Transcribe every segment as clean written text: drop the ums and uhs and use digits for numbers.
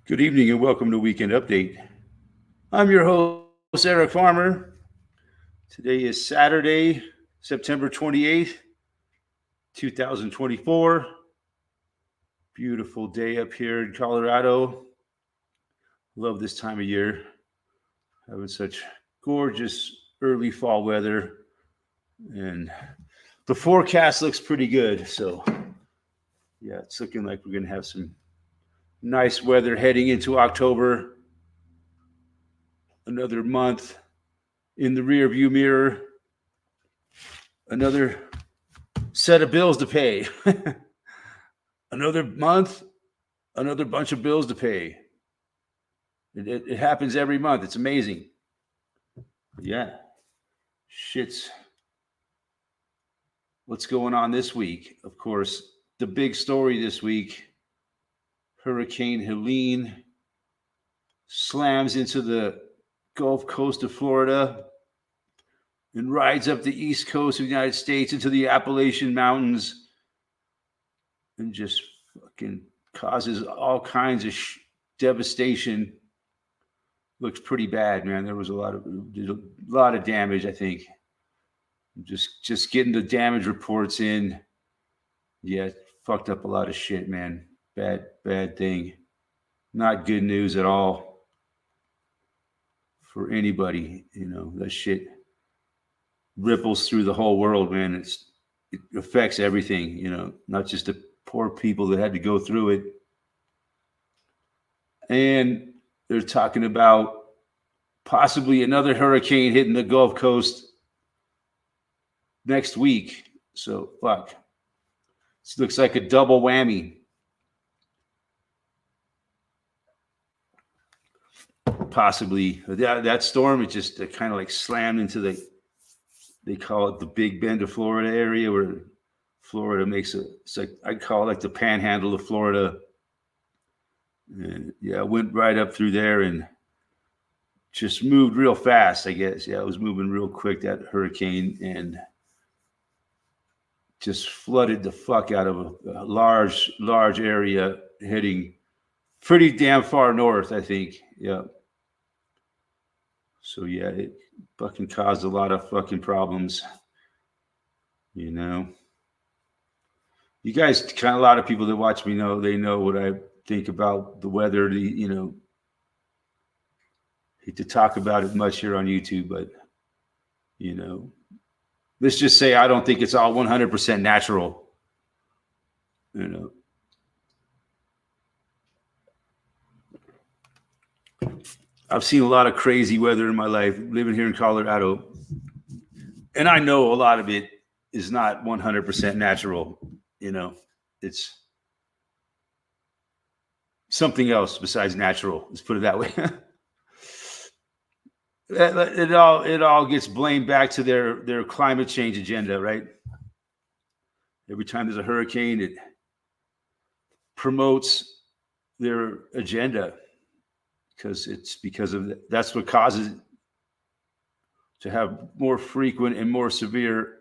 Good evening and welcome to Weekend Update. I'm your host, Eric Farmer. Today is Saturday, September 28th, 2024. Beautiful day up here in Colorado. Love this time of year. Having such gorgeous early fall weather. And the forecast looks pretty good. So, yeah, it's looking like we're going to have some nice weather heading into October. Another month in the rear view mirror. Another set of bills to pay. Another month, another bunch of bills to pay. It happens every month. It's amazing. Yeah. Shit's what's going on this week. Of course, the big story this week, Hurricane Helene slams into the Gulf Coast of Florida and rides up the east coast of the United States into the Appalachian Mountains and just fucking causes all kinds of devastation. Looks pretty bad, man. There was a lot of damage, I think. Just getting the damage reports in. Yeah, fucked up a lot of shit, man. Bad thing. Not good news at all for anybody. You know, that shit ripples through the whole world, man. It affects everything, you know, not just the poor people that had to go through it. And they're talking about possibly another hurricane hitting the Gulf Coast next week. So, fuck. This looks like a double whammy. Possibly. That storm, it just kind of like slammed into they call it the Big Bend of Florida area, where Florida it's like, I call it like the panhandle of Florida. And yeah, it went right up through there and just moved real fast, I guess. Yeah, it was moving real quick, that hurricane, and just flooded the fuck out of a large area, heading pretty damn far north, I think. Yeah. So yeah, it fucking caused a lot of fucking problems. You know, you guys, kind of a lot of people that watch me know, they know what I think about the weather. You know, hate to talk about it much here on YouTube, but you know, let's just say I don't think it's all 100% natural. You know, I've seen a lot of crazy weather in my life living here in Colorado, and I know a lot of it is not 100% natural. You know, it's something else besides natural. Let's put it that way. It all gets blamed back to their climate change agenda, right? Every time there's a hurricane, it promotes their agenda because of that's what causes it to have more frequent and more severe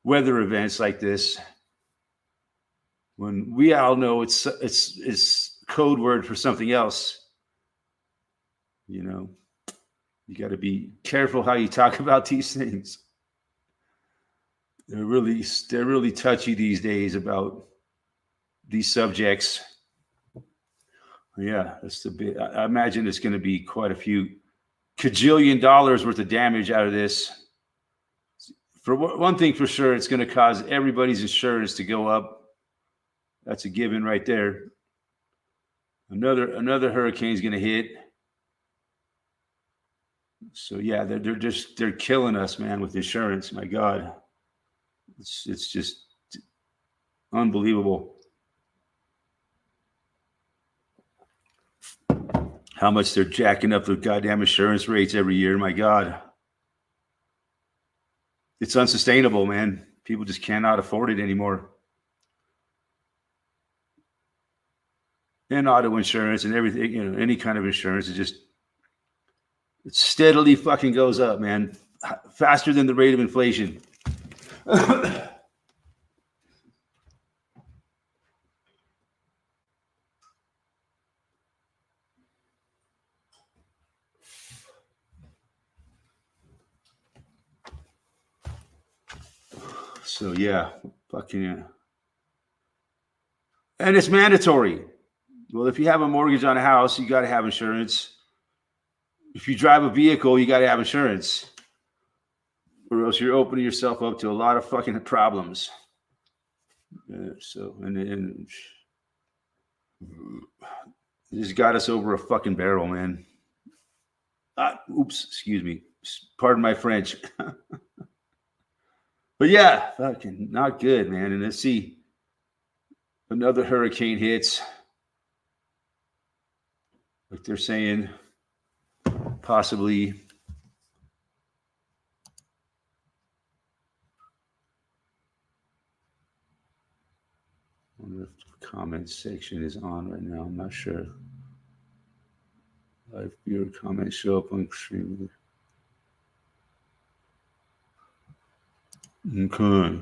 weather events like this. When we all know it's code word for something else. You know, you got to be careful how you talk about these things. They're really touchy these days about these subjects. Yeah, that's the big. I imagine it's going to be quite a few cajillion dollars worth of damage out of this. For one thing for sure, it's going to cause everybody's insurance to go up. That's a given right there. Another hurricane's going to hit. So yeah, they're killing us, man, with insurance. My God, it's just unbelievable how much they're jacking up the goddamn insurance rates every year. My God, it's unsustainable, man. People just cannot afford it anymore. And auto insurance and everything, you know, any kind of insurance, it steadily fucking goes up, man, faster than the rate of inflation. So yeah, fucking yeah. And it's mandatory. Well, if you have a mortgage on a house, you got to have insurance. If you drive a vehicle, you got to have insurance, or else you're opening yourself up to a lot of fucking problems. So, and this got us over a fucking barrel, man. Oops, excuse me. Pardon my French. But yeah, fucking not good, man. And let's see, another hurricane hits. Like they're saying, possibly. I wonder if the comment section is on right now. I'm not sure. Live viewer comments show up on stream. Okay.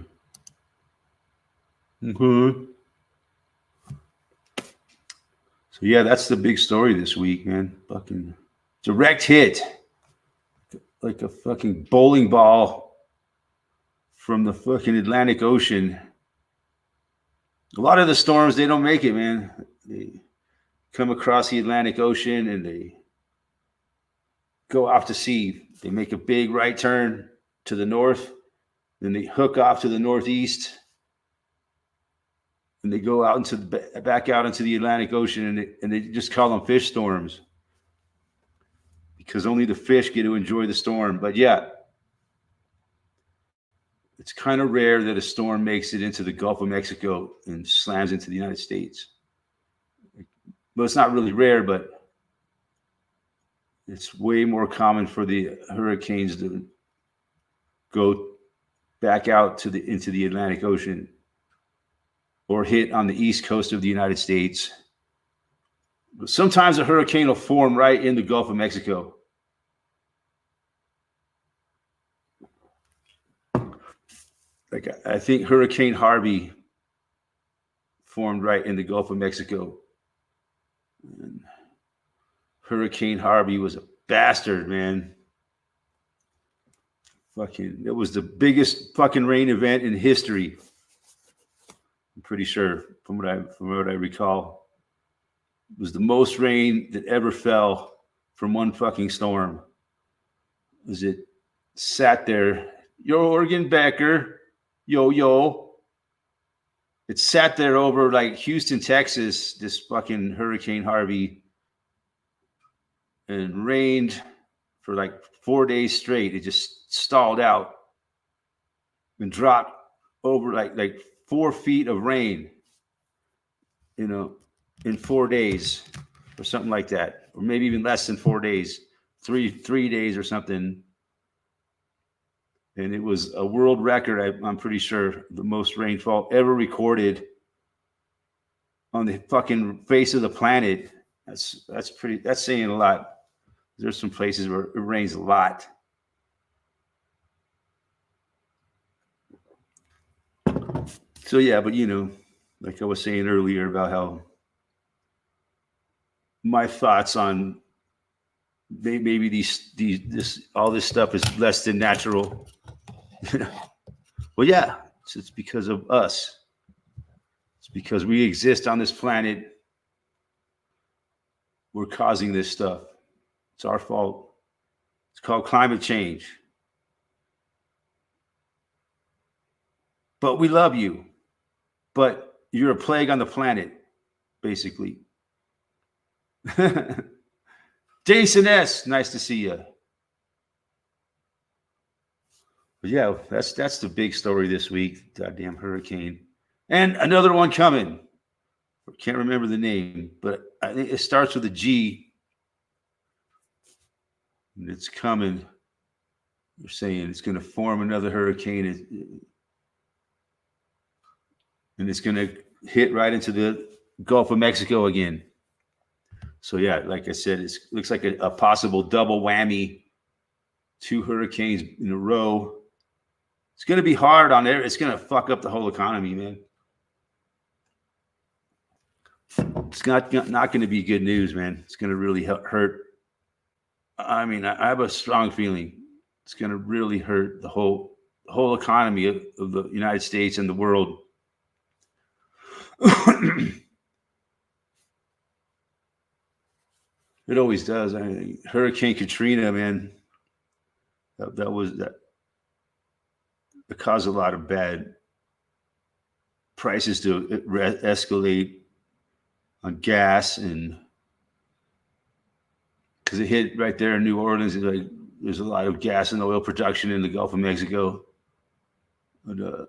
So yeah, that's the big story this week, man. Fucking direct hit, like a fucking bowling ball from the fucking Atlantic Ocean. A lot of the storms, they don't make it, man. They come across the Atlantic Ocean and they go off to sea. They make a big right turn to the north, then they hook off to the northeast, and they go out into back out into the Atlantic Ocean, and they just call them fish storms because only the fish get to enjoy the storm. But yeah, it's kind of rare that a storm makes it into the Gulf of Mexico and slams into the United States. Well, it's not really rare, but it's way more common for the hurricanes to go back out to into the Atlantic Ocean or hit on the east coast of the United States. But sometimes a hurricane will form right in the Gulf of Mexico. Like I think Hurricane Harvey formed right in the Gulf of Mexico. And Hurricane Harvey was a bastard, man. Fucking, it was the biggest fucking rain event in history. I'm pretty sure, from what I recall, it was the most rain that ever fell from one fucking storm. As it sat there, Jorgen Becker, yo. It sat there over like Houston, Texas, this fucking Hurricane Harvey, and rained for like 4 days straight. It just stalled out and dropped over like 4 feet of rain, in 4 days or something like that, or maybe even less than 4 days, three days or something. And it was a world record. I'm pretty sure the most rainfall ever recorded on the fucking face of the planet. That's saying a lot. There's some places where it rains a lot. So yeah, but like I was saying earlier about how my thoughts on maybe all this stuff is less than natural. Well, yeah, it's because of us. It's because we exist on this planet. We're causing this stuff. It's our fault. It's called climate change. But we love you. But you're a plague on the planet, basically. Jason S., nice to see you. But yeah, that's the big story this week. Goddamn hurricane. And another one coming. I can't remember the name, but I think it starts with a G. And it's coming. They're saying it's going to form another hurricane. And it's going to hit right into the Gulf of Mexico again. So yeah, like I said, it looks like a possible double whammy. 2 hurricanes in a row. It's going to be hard on there. It's going to fuck up the whole economy, man. It's not going to be good news, man. It's going to really hurt. I mean, I have a strong feeling it's going to really hurt the whole whole economy of the United States and the world. It always does. I mean, Hurricane Katrina, man, that caused a lot of bad prices to escalate on gas, and because it hit right there in New Orleans, like there's a lot of gas and oil production in the Gulf of Mexico. But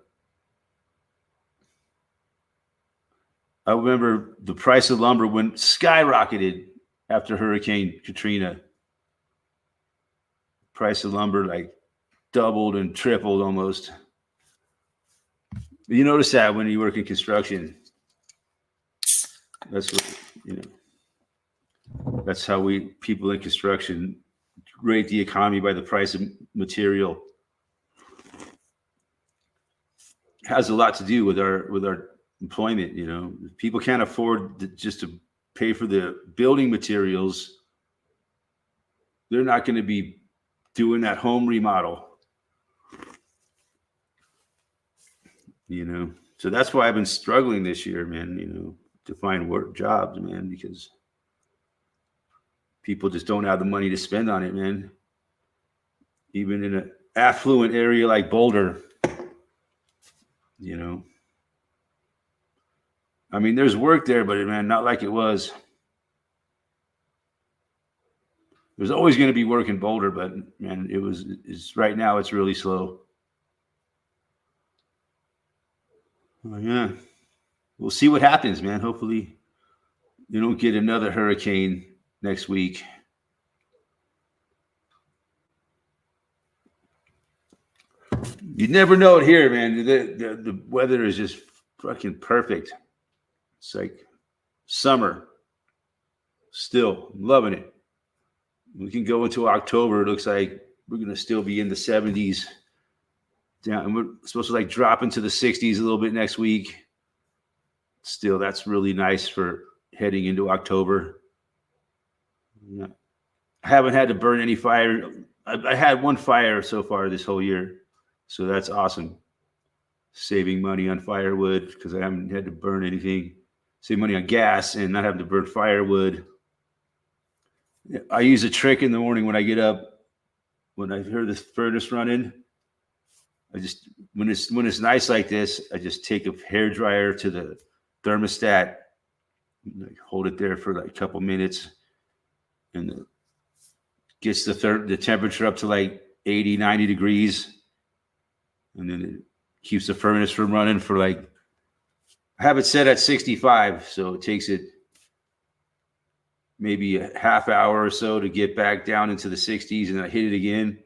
I remember the price of lumber went skyrocketed after Hurricane Katrina. Price of lumber like doubled and tripled almost. You notice that when you work in construction. That's what, that's how people in construction rate the economy, by the price of material. It has a lot to do with our employment. People can't afford just to pay for the building materials. They're not going to be doing that home remodel. So that's why I've been struggling this year, man, to find work jobs, man, because people just don't have the money to spend on it, man. Even in an affluent area like Boulder, I mean, there's work there, but man, not like it was. There's always going to be work in Boulder, but man, it's right now it's really slow. Oh, yeah. We'll see what happens, man. Hopefully you don't get another hurricane next week. You never know it here, man. The weather is just fucking perfect. It's like summer. Still loving it. We can go into October. It looks like we're going to still be in the 70s. Down, and we're supposed to like drop into the 60s a little bit next week. Still, that's really nice for heading into October. Yeah. I haven't had to burn any fire. I had one fire so far this whole year. So that's awesome. Saving money on firewood because I haven't had to burn anything. Save money on gas and not having to burn firewood. I use a trick in the morning when I get up. When I hear the furnace running, I just when it's nice like this, I just take a hairdryer to the thermostat, like hold it there for like a couple minutes, and it gets the temperature up to like 80, 90 degrees, and then it keeps the furnace from running for like, I have it set at 65, so it takes it maybe a half hour or so to get back down into the 60s, and then I hit it again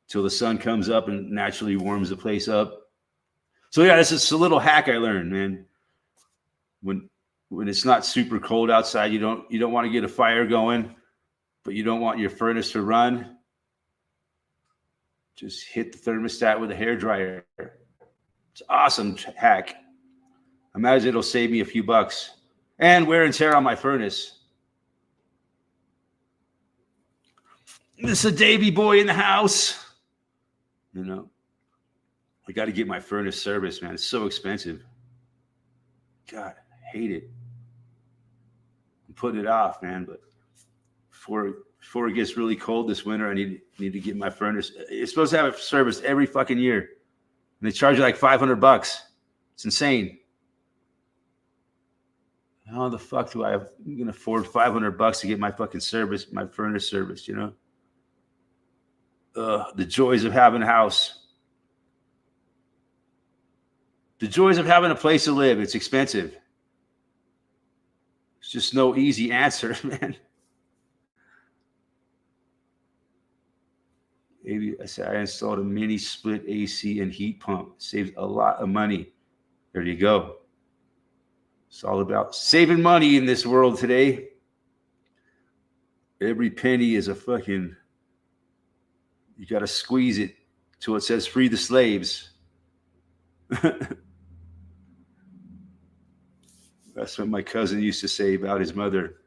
till the sun comes up and naturally warms the place up. So yeah, this is a little hack I learned, man. When it's not super cold outside, you don't want to get a fire going, but you don't want your furnace to run. Just hit the thermostat with a hairdryer. It's an awesome hack. Imagine it'll save me a few bucks and wear and tear on my furnace. This is a Davey boy in the house. I got to get my furnace serviced, man. It's so expensive. God, I hate it. I'm putting it off, man. But before it gets really cold this winter, I need to get my furnace. It's supposed to have it serviced every fucking year, and they charge you like $500. It's insane. How the fuck do I can afford $500 to get my fucking my furnace serviced? The joys of having a house. The joys of having a place to live. It's expensive. It's just no easy answer, man. Maybe I installed a mini split AC and heat pump. Saves a lot of money. There you go. It's all about saving money in this world today. Every penny is a fucking... You got to squeeze it till it says free the slaves. That's what my cousin used to say about his mother.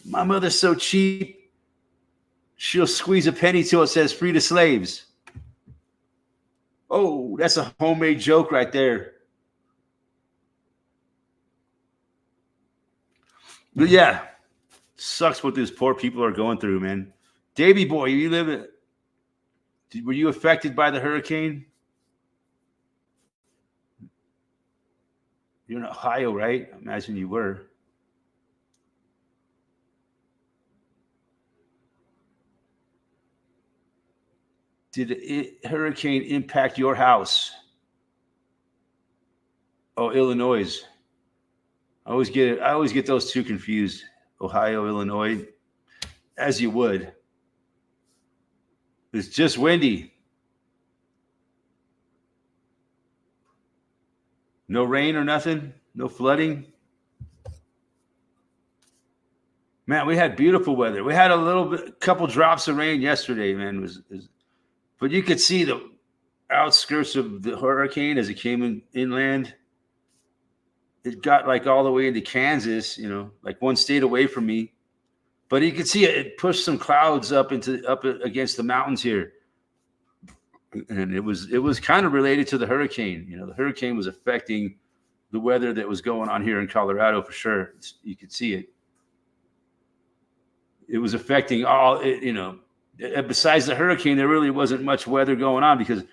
My mother's so cheap, she'll squeeze a penny till it says free the slaves. Oh, that's a homemade joke right there. But yeah, sucks what these poor people are going through, man. Davey boy, you live it. Were you affected by the hurricane? You're in Ohio, right? I imagine you were. Did the hurricane impact your house? Oh, Illinois. I always get it. I always get those two confused. Ohio, Illinois, as you would. It's just windy. No rain or nothing. No flooding. Man, we had beautiful weather. We had a couple drops of rain yesterday. Man, but you could see the outskirts of the hurricane as it came inland. It got like all the way into Kansas, like one state away from me. But you could see it pushed some clouds up against the mountains here. And it was kind of related to the hurricane. The hurricane was affecting the weather that was going on here in Colorado for sure. You could see it. It was affecting all, besides the hurricane, there really wasn't much weather going on because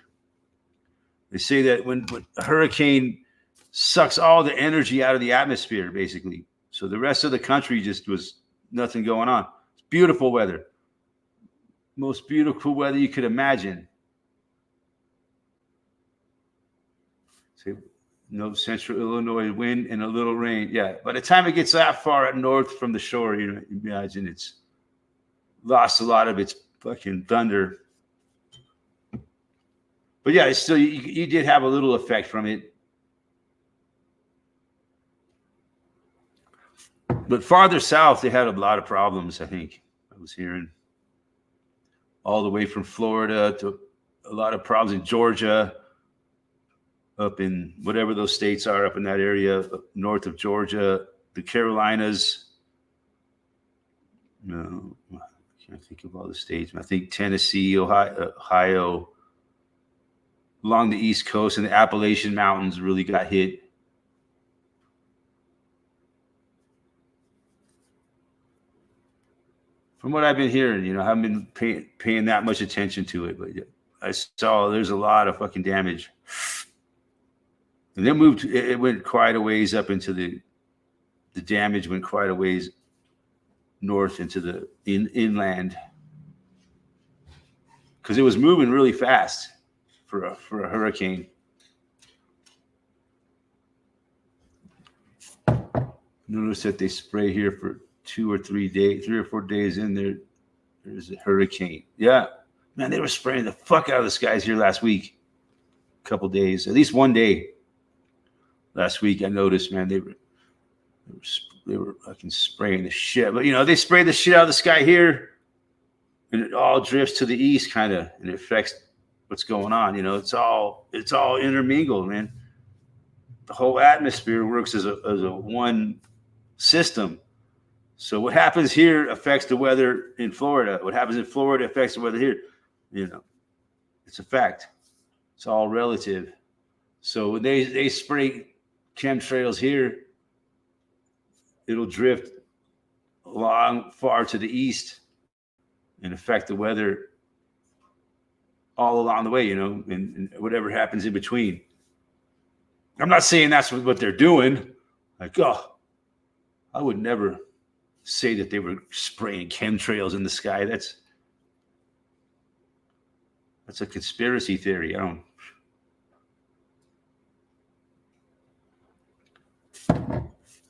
they say that when a hurricane sucks all the energy out of the atmosphere, basically. So the rest of the country just was nothing going on. It's beautiful weather. Most beautiful weather you could imagine. So, no central Illinois wind and a little rain. Yeah. By the time it gets that far north from the shore, you imagine it's lost a lot of its fucking thunder. But yeah, it's still, you did have a little effect from it. But farther south, they had a lot of problems, I think. I was hearing all the way from Florida to a lot of problems in Georgia, up in whatever those states are up in that area, north of Georgia, the Carolinas. No, I can't think of all the states. I think Tennessee, Ohio, along the East Coast and the Appalachian Mountains really got hit. From what I've been hearing, I haven't been paying that much attention to it, but I saw there's a lot of fucking damage. And then it went quite a ways up into the damage went quite a ways north into the inland because it was moving really fast for a hurricane. Notice that they spray here for 2 or 3 days, 3 or 4 days in there. There's a hurricane. Yeah, man, they were spraying the fuck out of the skies here last week. A couple days, at least one day. Last week, I noticed, man, they were fucking spraying the shit. But they spray the shit out of the sky here, and it all drifts to the east, kind of, and it affects what's going on. It's all intermingled, man. The whole atmosphere works as a one system. So what happens here affects the weather in Florida. What happens in Florida affects the weather here. It's a fact. It's all relative. So when they spray chemtrails here, it'll drift far to the east and affect the weather all along the way, and whatever happens in between. I'm not saying that's what they're doing. Like, I would never say that they were spraying chemtrails in the sky. That's a conspiracy theory.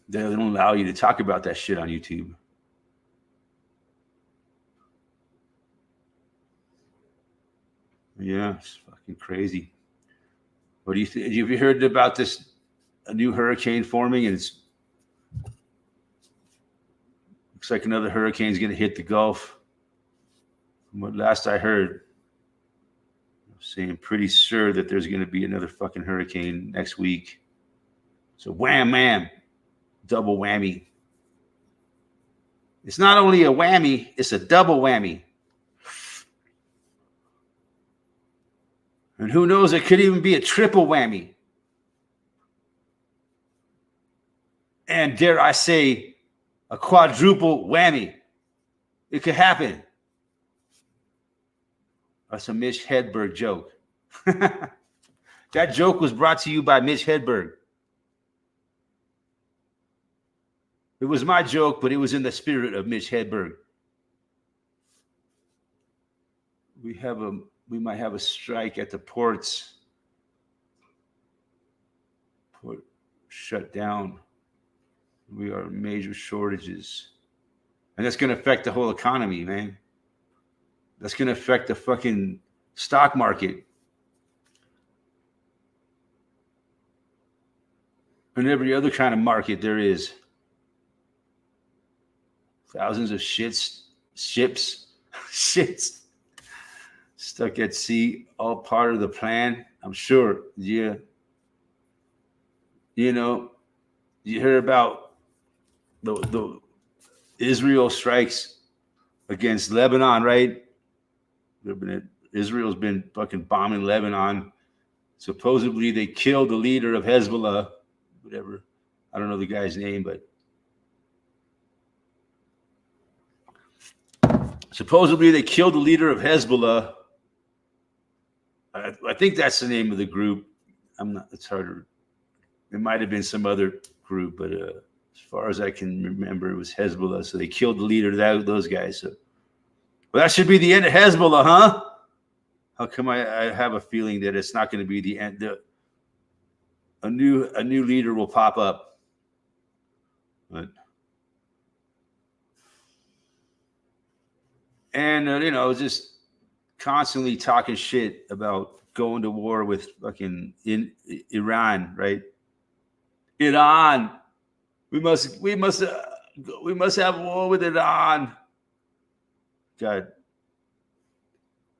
They don't allow you to talk about that shit on YouTube. Yeah, it's fucking crazy. What do you think? Have you heard about a new hurricane forming, and looks like another hurricane's going to hit the Gulf. From what last I heard, I'm saying pretty sure that there's going to be another fucking hurricane next week. So wham, man. Double whammy. It's not only a whammy, it's a double whammy. And who knows, it could even be a triple whammy. And dare I say, a quadruple whammy. It could happen. That's a Mitch Hedberg joke. That joke was brought to you by Mitch Hedberg. It was my joke, but it was in the spirit of Mitch Hedberg. We might have a strike at the ports. Port shut down. We are major shortages. And that's going to affect the whole economy, man. That's going to affect the fucking stock market. And every other kind of market there is. Thousands of ships stuck at sea, all part of the plan. I'm sure. Yeah. You know, you hear about the Israel strikes against Lebanon, right? Israel's been fucking bombing Lebanon. Supposedly they killed the leader of Hezbollah, whatever. I don't know the guy's name, but supposedly they killed the leader of Hezbollah. I think that's the name of the group. It's harder. It might have been some other group, but as far as I can remember, it was Hezbollah. So they killed the leader of those guys. So, well, that should be the end of Hezbollah, huh? How come I have a feeling that it's not going to be the end? A new leader will pop up. But, and just constantly talking shit about going to war with fucking Iran, right? Iran, we must have war with Iran. God,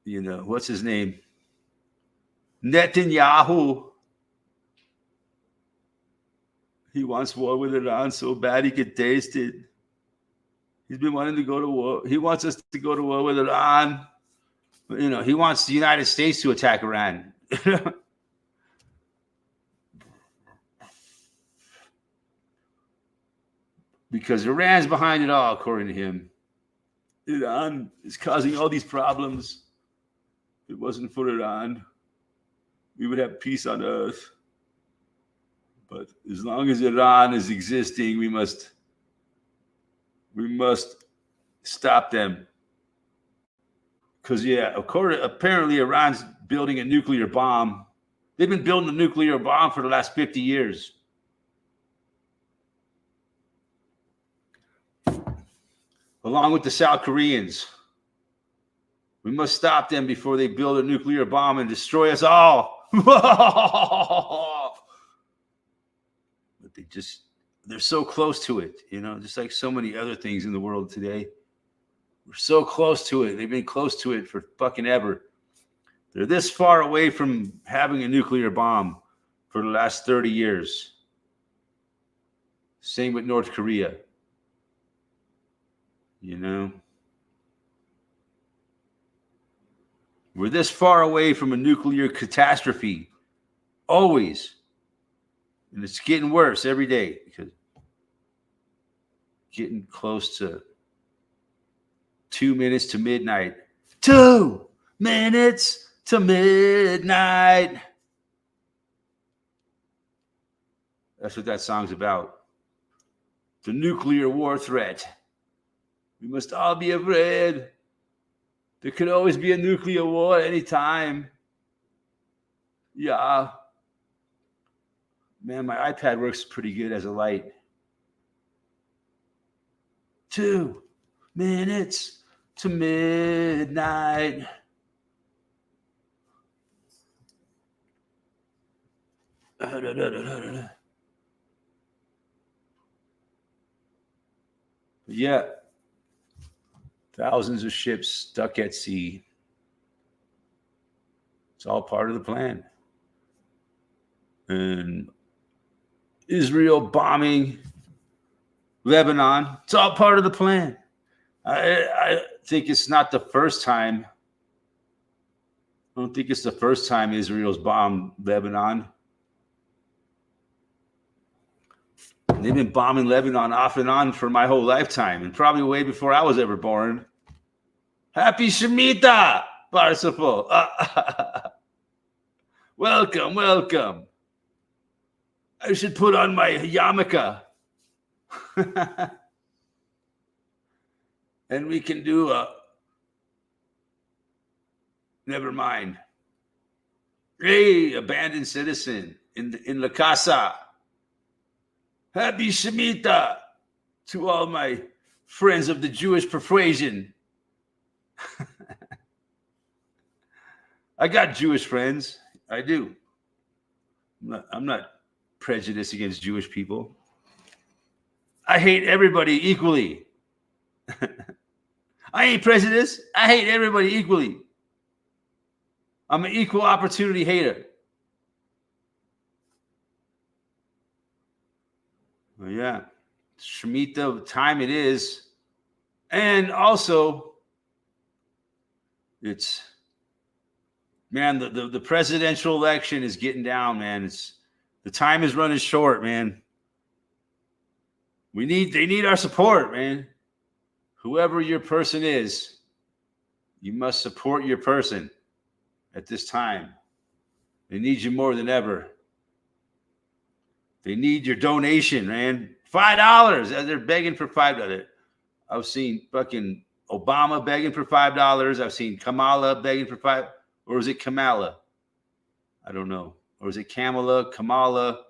what's his name? Netanyahu. He wants war with Iran so bad he could taste it. He's been wanting to go to war. He wants us to go to war with Iran. He wants the United States to attack Iran. Because Iran's behind it all, according to him. Iran is causing all these problems. If it wasn't for Iran, we would have peace on earth. But as long as Iran is existing, we must stop them. Because, apparently Iran's building a nuclear bomb. They've been building a nuclear bomb for the last 50 years. Along with the South Koreans. We must stop them before they build a nuclear bomb and destroy us all. But they're so close to it, just like so many other things in the world today. We're so close to it. They've been close to it for fucking ever. They're this far away from having a nuclear bomb for the last 30 years. Same with North Korea. We're this far away from a nuclear catastrophe. Always. And it's getting worse every day because getting close to 2 minutes to midnight. 2 minutes to midnight. That's what that song's about. The nuclear war threat. We must all be afraid. There could always be a nuclear war at any time. Yeah. Man, my iPad works pretty good as a light. 2 minutes to midnight. Yeah. Thousands of ships stuck at sea. It's all part of the plan. And Israel bombing Lebanon. It's all part of the plan. I think it's not the first time I don't think it's the first time Israel's bombed Lebanon. They've been bombing Lebanon off and on for my whole lifetime, and probably way before I was ever born. Happy Shemitah, Parsifal. Welcome, welcome. I should put on my yarmulke. And we can do a... Never mind. Hey, abandoned citizen in La Casa. Happy Shemitah to all my friends of the Jewish persuasion. I got Jewish friends. I do. I'm not prejudiced against Jewish people. I hate everybody equally. I ain't prejudiced. I hate everybody equally. I'm an equal opportunity hater. Well, yeah. Shemitah time it is. And also, it's, man, the presidential election is getting down, man. The time is running short, man. They need our support, man. Whoever your person is, you must support your person at this time. They need you more than ever. They need your donation, man. $5. They're begging for $5. I've seen fucking Obama begging for $5. I've seen Kamala begging for $5. Or is it Kamala? I don't know. Or is it Kamala?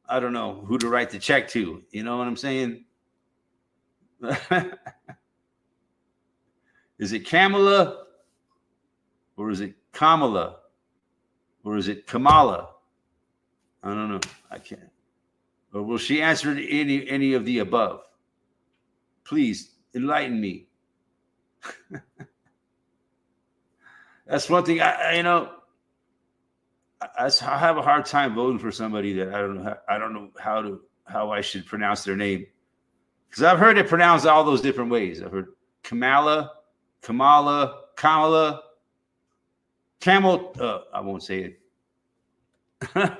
I don't know who to write the check to. You know what I'm saying? Is it Kamala? Or is it Kamala? Or is it Kamala? I don't know. I can't. Or will she answer any of the above? Please enlighten me. That's one thing I have a hard time voting for somebody that I don't know how I should pronounce their name, because I've heard it pronounced all those different ways. I've heard Kamala, Camel. I won't say it.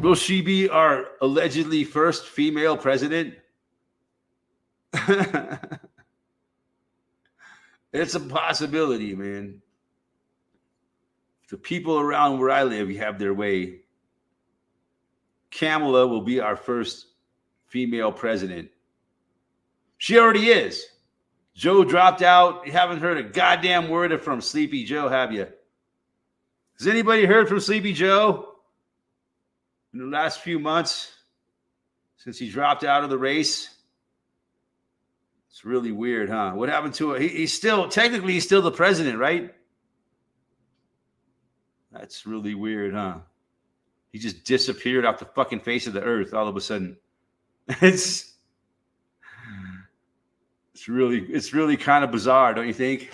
Will she be our allegedly first female president? It's a possibility, man. The people around where I live have their way. Kamala will be our first female president. She already is. Joe dropped out. You haven't heard a goddamn word from Sleepy Joe, have you? Has anybody heard from Sleepy Joe in the last few months since he dropped out of the race? It's really weird, huh? What happened to it? He's still the president, right? That's really weird, huh? He just disappeared off the fucking face of the earth all of a sudden. It's really kind of bizarre, don't you think?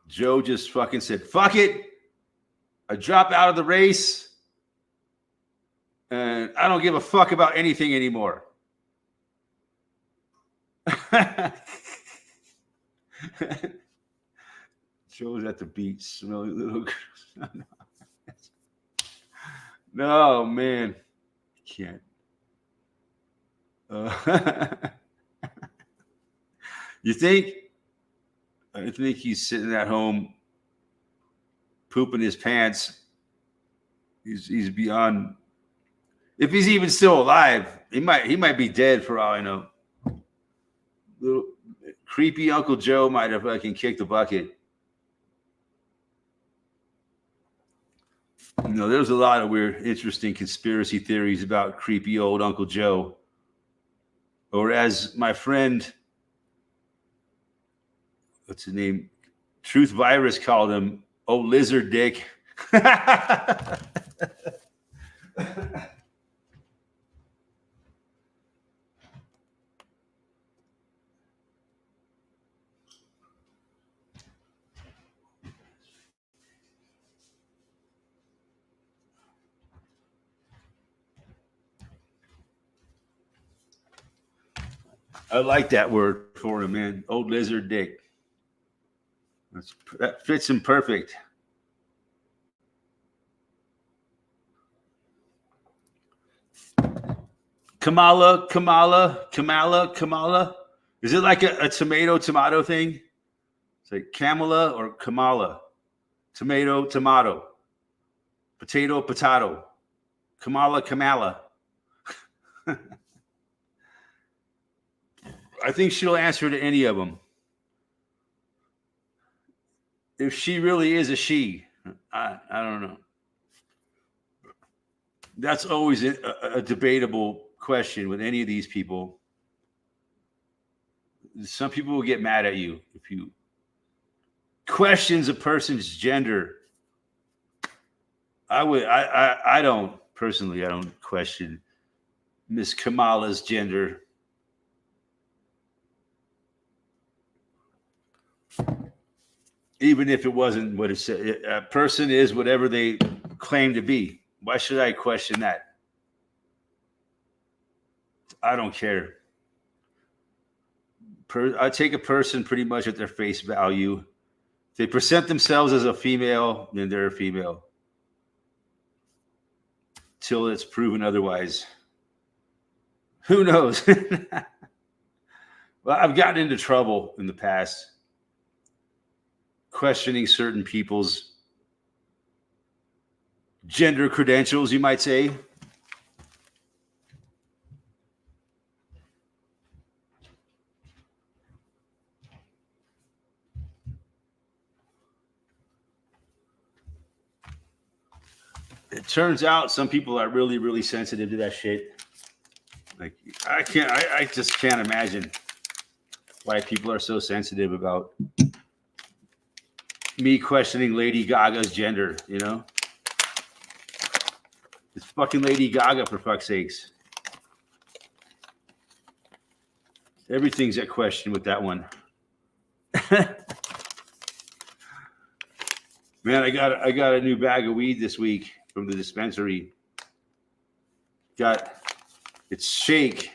Joe just fucking said, fuck it. I drop out of the race. And I don't give a fuck about anything anymore. Joe's at the beach, smelling little girls. No, man. Can't. You think? I think he's sitting at home pooping his pants. He's beyond. If he's even still alive, he might be dead for all I know. Little creepy Uncle Joe might have fucking kicked the bucket. You know, there's a lot of weird, interesting conspiracy theories about creepy old Uncle Joe. Or as my friend, what's his name? Truth Virus called him, oh, lizard dick. I like that word for him, man. Old lizard dick. That fits him perfect. Kamala. Is it like a tomato thing? It's like Kamala or Kamala. Tomato. Potato. Kamala. I think she'll answer to any of them. If she really is a she, I don't know. That's always a debatable question with any of these people. Some people will get mad at you if you questions a person's gender. I don't personally. I don't question Miss Kamala's gender. Even if it wasn't what it said. A person is whatever they claim to be. Why should I question that? I don't care. I take a person pretty much at their face value. If they present themselves as a female, then they're a female. Till it's proven otherwise. Who knows? Well, I've gotten into trouble in the past questioning certain people's gender credentials, you might say. It turns out some people are really, really sensitive to that shit. Like I just can't imagine why people are so sensitive about me questioning Lady Gaga's gender, you know? It's fucking Lady Gaga, for fuck's sakes. Everything's at question with that one. Man, I got a new bag of weed this week from the dispensary. It's shake.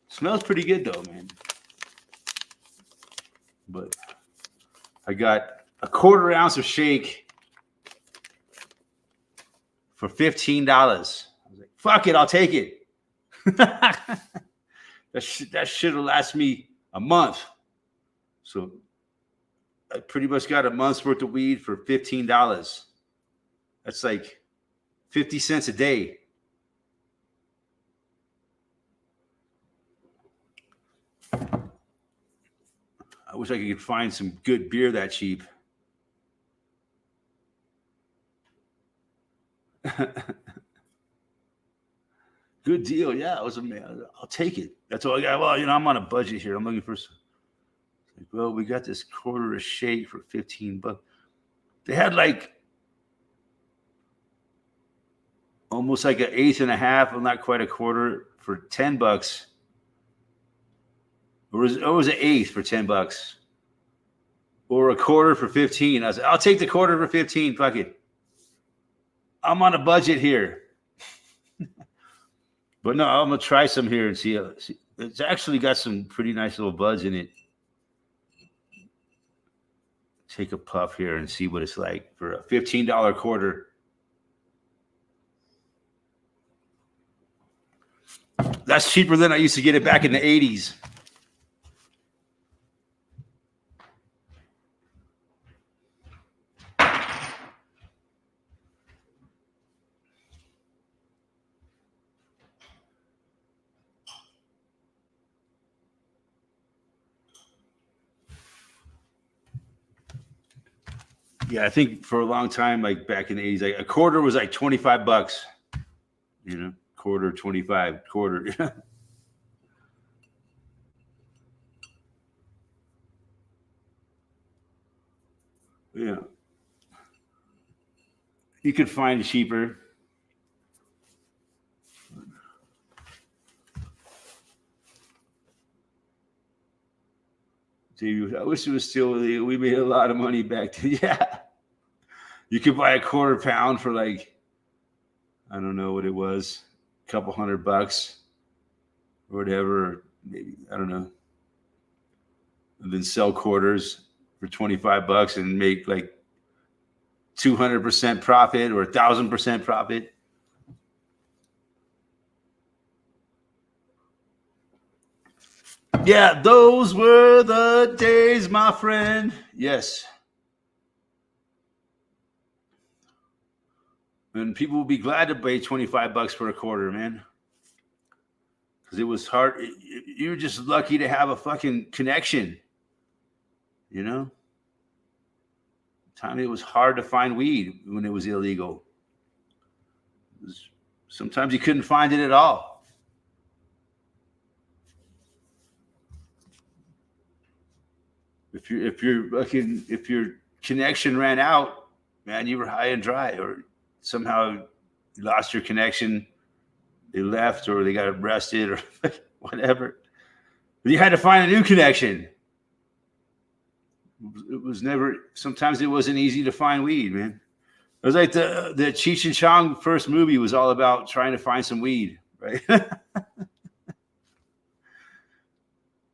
Smells pretty good though, man. But I got a 1/4 ounce of shake for $15. I was like, fuck it, I'll take it. That shit will last me a month. So I pretty much got a month's worth of weed for $15. That's like 50 cents a day. I wish I could find some good beer that cheap. Good deal. Yeah, I'll take it. That's all I got. Well, I'm on a budget here. I'm looking for some. Well, we got this 1/4 of shake for $15. They had like almost like 1/8 well, not quite a 1/4 for $10. Or was it 1/8 for $10? Or a 1/4 for 15. I was like, I'll take the 1/4 for 15. Fuck it. I'm on a budget here. But no, I'm gonna try some here and see. It's actually got some pretty nice little buds in it. Take a puff here and see what it's like for a $15 1/4. That's cheaper than I used to get it back in the 80s. Yeah, I think for a long time, like back in the 80s, like a 1/4 was like $25. 1/4, 25, 1/4. Yeah. You could find it cheaper. Dude, I wish it was still illegal. We made a lot of money back then. Yeah. You could buy a 1/4 pound for like, I don't know what it was, a couple $100 or whatever. Maybe, I don't know. and then sell quarters for $25 and make like 200% profit or 1,000% profit. Yeah, those were the days, my friend. Yes. And people will be glad to pay $25 for a quarter, man. Because it was hard. You were just lucky to have a fucking connection. You know? Time it was hard to find weed when it was illegal. Sometimes you couldn't find it at all. If your connection ran out, man, you were high and dry, or somehow you lost your connection, they left, or they got arrested, or whatever. But you had to find a new connection. It was never. Sometimes it wasn't easy to find weed, man. It was like the Cheech and Chong first movie was all about trying to find some weed, right?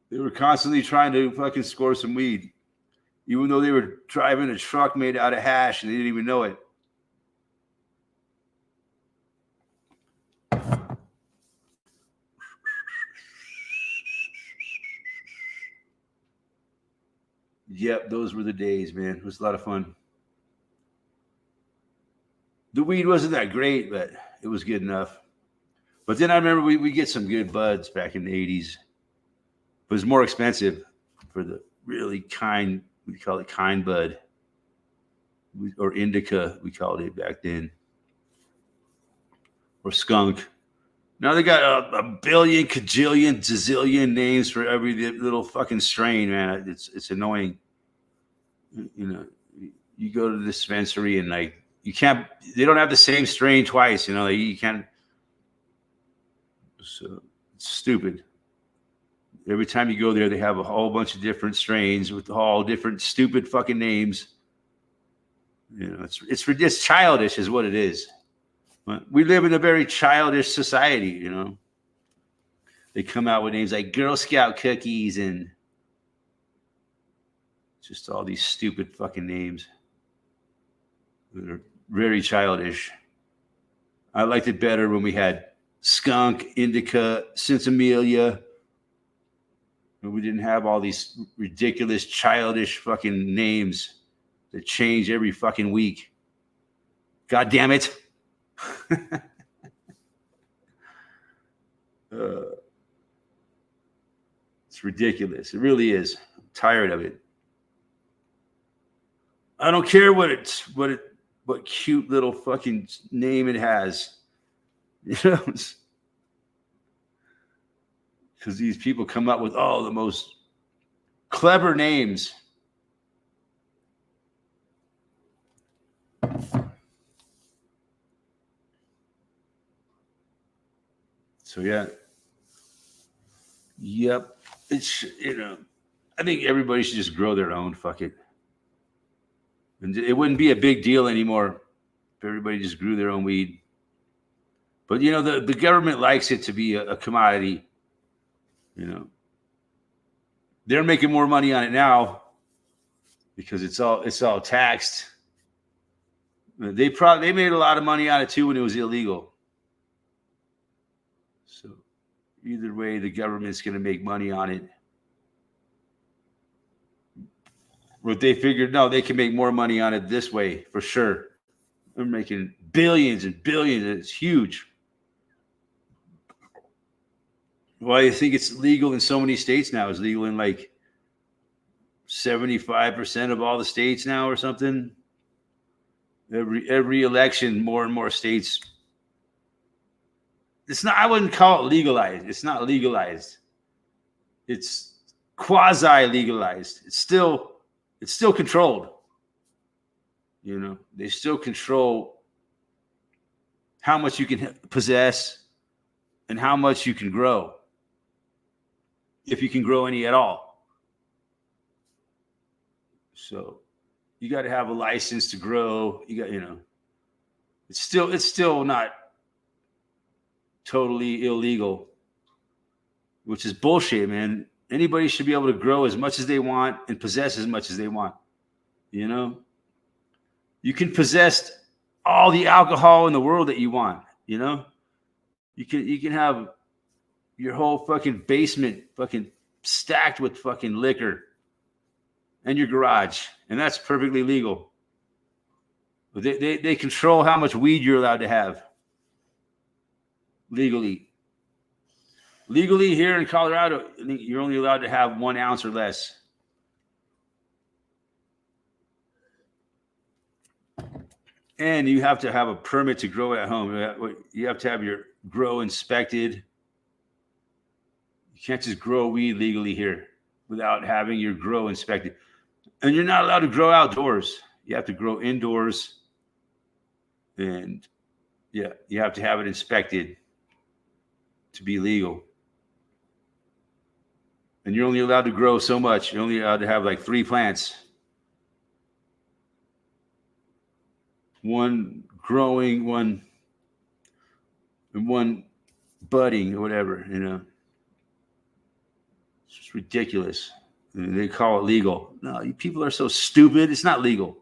They were constantly trying to fucking score some weed, even though they were driving a truck made out of hash and they didn't even know it. Yep, those were the days, man. It was a lot of fun. The weed wasn't that great, but it was good enough. But then I remember we get some good buds back in the 80s. It was more expensive for the really kind, we call it kind bud, or indica, we called it back then, or skunk. Now they got a billion, cajillion, zillion names for every little fucking strain, man. It's annoying. You know, you go to the dispensary and like you can't. They don't have the same strain twice. You know, you can't. So it's stupid. Every time you go there, they have a whole bunch of different strains with all different stupid fucking names. You know, it's childish, is what it is. We live in a very childish society, you know. They come out with names like Girl Scout cookies and just all these stupid fucking names that are very childish. I liked it better when we had skunk, indica, sinsemilla. And we didn't have all these ridiculous, childish fucking names that change every fucking week. God damn it. It's ridiculous. It really is. I'm tired of it. I don't care what cute little fucking name it has. You know, because these people come up with all the most clever names. So yeah. Yep. It's, you know, I think everybody should just grow their own. Fuck it. And it wouldn't be a big deal anymore if everybody just grew their own weed. But, you know, the government likes it to be a commodity. You know, they're making more money on it now because it's all taxed. They made a lot of money on it too when it was illegal. So either way, the government's going to make money on it. But they figured, no, they can make more money on it this way for sure. They're making billions and billions. It's huge. Well, I think it's legal in so many states now. It's legal in like 75% of all the states now or something. Every election, more and more states. It's not, I wouldn't call it legalized. It's not legalized. It's quasi-legalized. It's still controlled. You know, they still control how much you can possess and how much you can grow. If you can grow any at all. So you got to have a license to grow. You got, you know, it's still not totally illegal, which is bullshit, man. Anybody should be able to grow as much as they want and possess as much as they want. You know, you can possess all the alcohol in the world that you want. You know, you can have your whole fucking basement fucking stacked with fucking liquor and your garage, and that's perfectly legal. They control how much weed you're allowed to have legally. Legally here in Colorado, you're only allowed to have 1 ounce or less. And you have to have a permit to grow at home. You have to have your grow inspected. You can't just grow weed legally here without having your grow inspected. And you're not allowed to grow outdoors. You have to grow indoors. And yeah, you have to have it inspected to be legal. And you're only allowed to grow so much. You're only allowed to have like 3 plants. 1 growing, 1 budding or whatever, you know. It's just ridiculous. And they call it legal. No, you people are so stupid. It's not legal.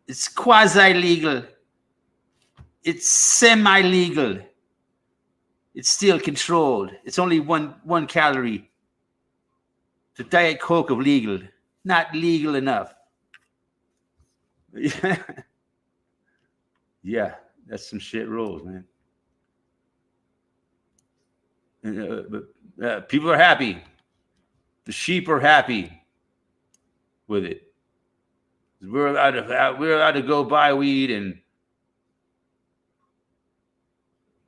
It's quasi-legal. It's semi-legal. It's still controlled. It's only one calorie. The Diet Coke of legal. Not legal enough. Yeah, that's some shit rules, man. But people are happy. The sheep are happy with it. We're allowed to go buy weed, and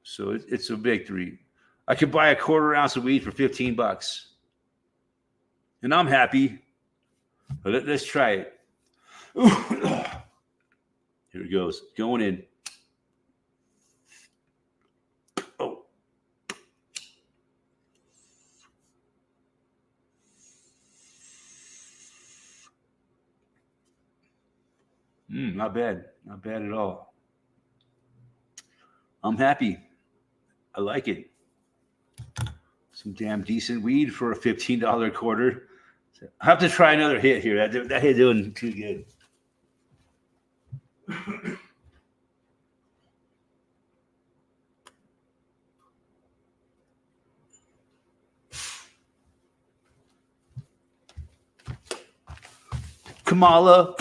so it's a victory. I could buy a 1/4 ounce of weed for $15, and I'm happy. But let's try it. Here it goes. Going in. Oh. Not bad. Not bad at all. I'm happy. I like it. Some damn decent weed for a $15 1/4. I have to try another hit here. That hit doing too good. Kamala.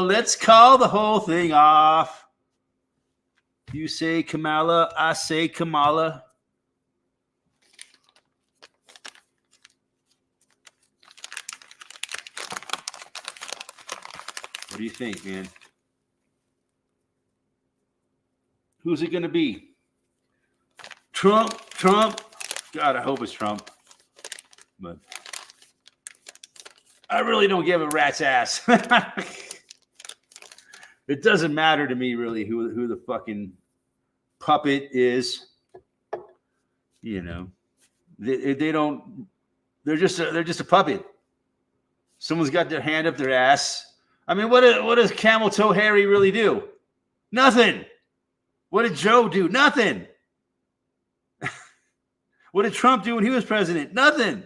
Let's call the whole thing off. You say Kamala, I say Kamala. What do you think, man? Who's it going to be? Trump? God, I hope it's Trump. But I really don't give a rat's ass. It doesn't matter to me, really, who the fucking puppet is. You know, they don't. They're just a puppet. Someone's got their hand up their ass. I mean, what does Camel Toe Harry really do? Nothing. What did Joe do? Nothing. What did Trump do when he was president? Nothing.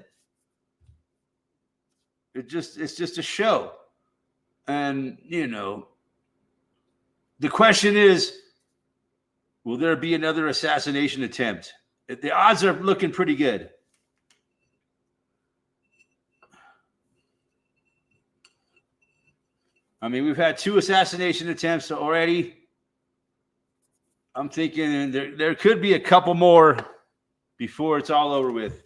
It's just a show. And, you know, the question is, will there be another assassination attempt? The odds are looking pretty good. I mean, we've had 2 assassination attempts already. I'm thinking there could be a couple more before it's all over with.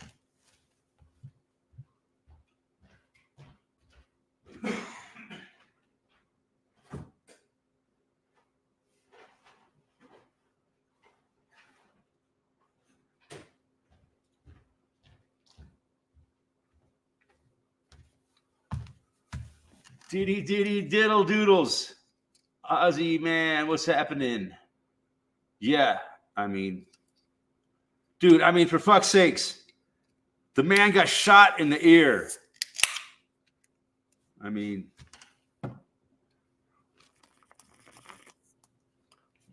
Diddy diddle doodles. Ozzy, man, what's happening? Yeah, I mean, dude, for fuck's sakes, the man got shot in the ear. I mean,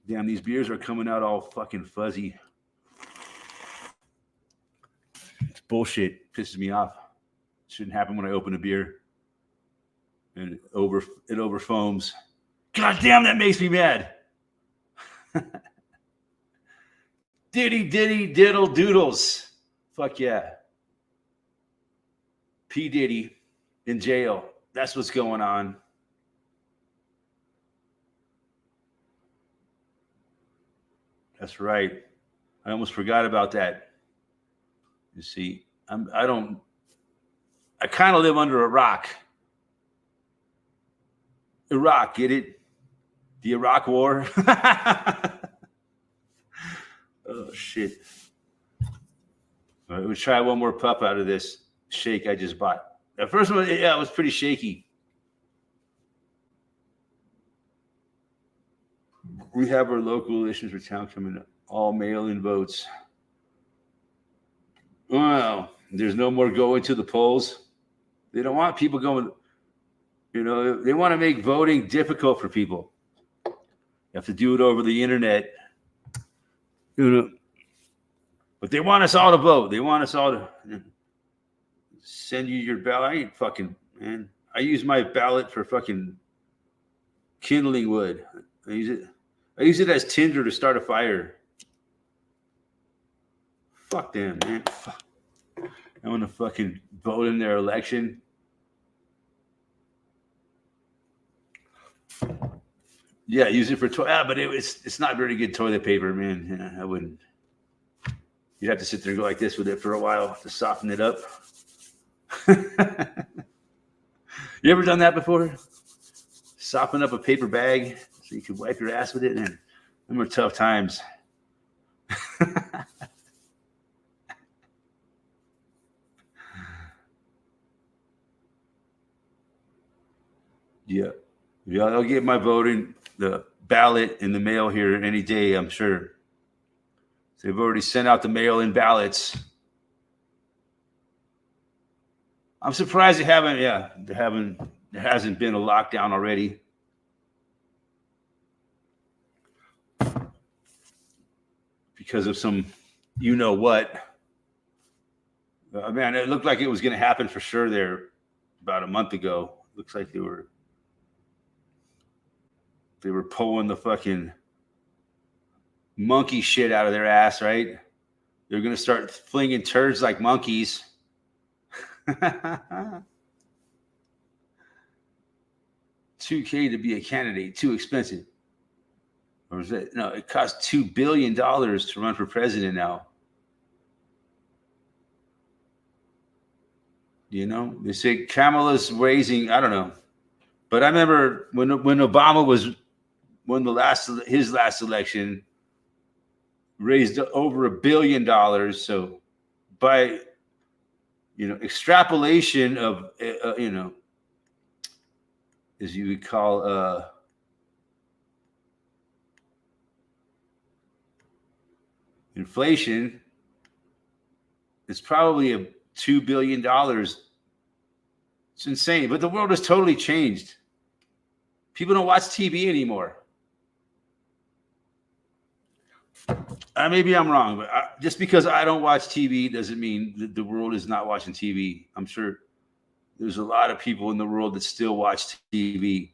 damn, these beers are coming out all fucking fuzzy. bullshit. Pisses me off. Shouldn't happen when I open a beer and it over foams. God damn, that makes me mad. Diddy diddle doodles. Fuck yeah. P. Diddy in jail. That's what's going on. That's right. I almost forgot about that. You see, I kind of live under a rock. Iraq, get it? The Iraq War. Oh, shit. All right, we'll try one more pup out of this shake I just bought. The first one, yeah, it was pretty shaky. We have our local elections for town coming up. All mail-in votes. Well, there's no more going to the polls. They don't want people going. You know, they want to make voting difficult for people. You have to do it over the internet. You know, but they want us all to vote. They want us all to send you your ballot. I ain't fucking, man. I use my ballot for fucking kindling wood. I use it as tinder to start a fire. Fuck them, man. Fuck. I want to fucking vote in their election. Yeah, use it for but it's not very good toilet paper, man. Yeah, I wouldn't. You'd have to sit there and go like this with it for a while to soften it up. You ever done that before? Soften up a paper bag so you can wipe your ass with it, and them are tough times. Yeah. Yeah, I'll get my the ballot in the mail here any day, I'm sure. So they've already sent out the mail-in ballots. I'm surprised there hasn't been a lockdown already. Because of some, you know what. Man, it looked like it was going to happen for sure there about a month ago. Looks like they were pulling the fucking monkey shit out of their ass, right? They're going to start flinging turds like monkeys. $2K to be a candidate, too expensive. Or is it? No, it costs $2 billion to run for president now. You know, they say Kamala's raising, I don't know. But I remember when Obama won his last election, raised over $1 billion. So by, extrapolation of, as you would call, inflation, it's probably a $2 billion. It's insane, but the world has totally changed. People don't watch TV anymore. Maybe I'm wrong, but just because I don't watch TV doesn't mean that the world is not watching TV. I'm sure there's a lot of people in the world that still watch TV.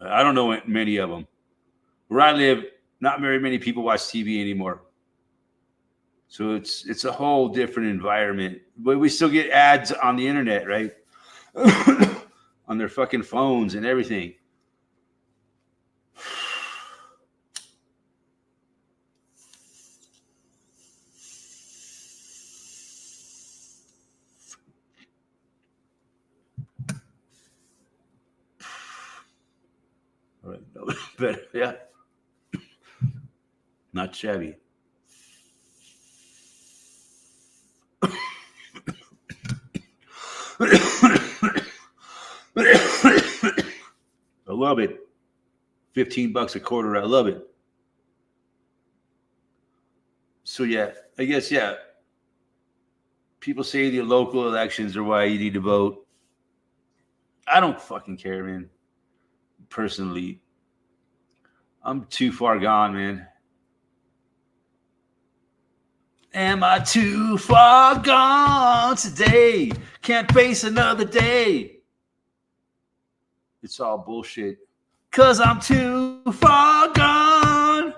I don't know many of them. Where I live, not very many people watch TV anymore. So it's a whole different environment. But we still get ads on the internet, right? On their fucking phones and everything. All right, but yeah, not shabby. I love it. $15 a quarter. I love it. So yeah, I guess people say the local elections are why you need to vote. I don't fucking care, man. Personally, I'm too far gone, man. Am I too far gone today? Can't face another day. It's all bullshit. 'Cause I'm too far gone.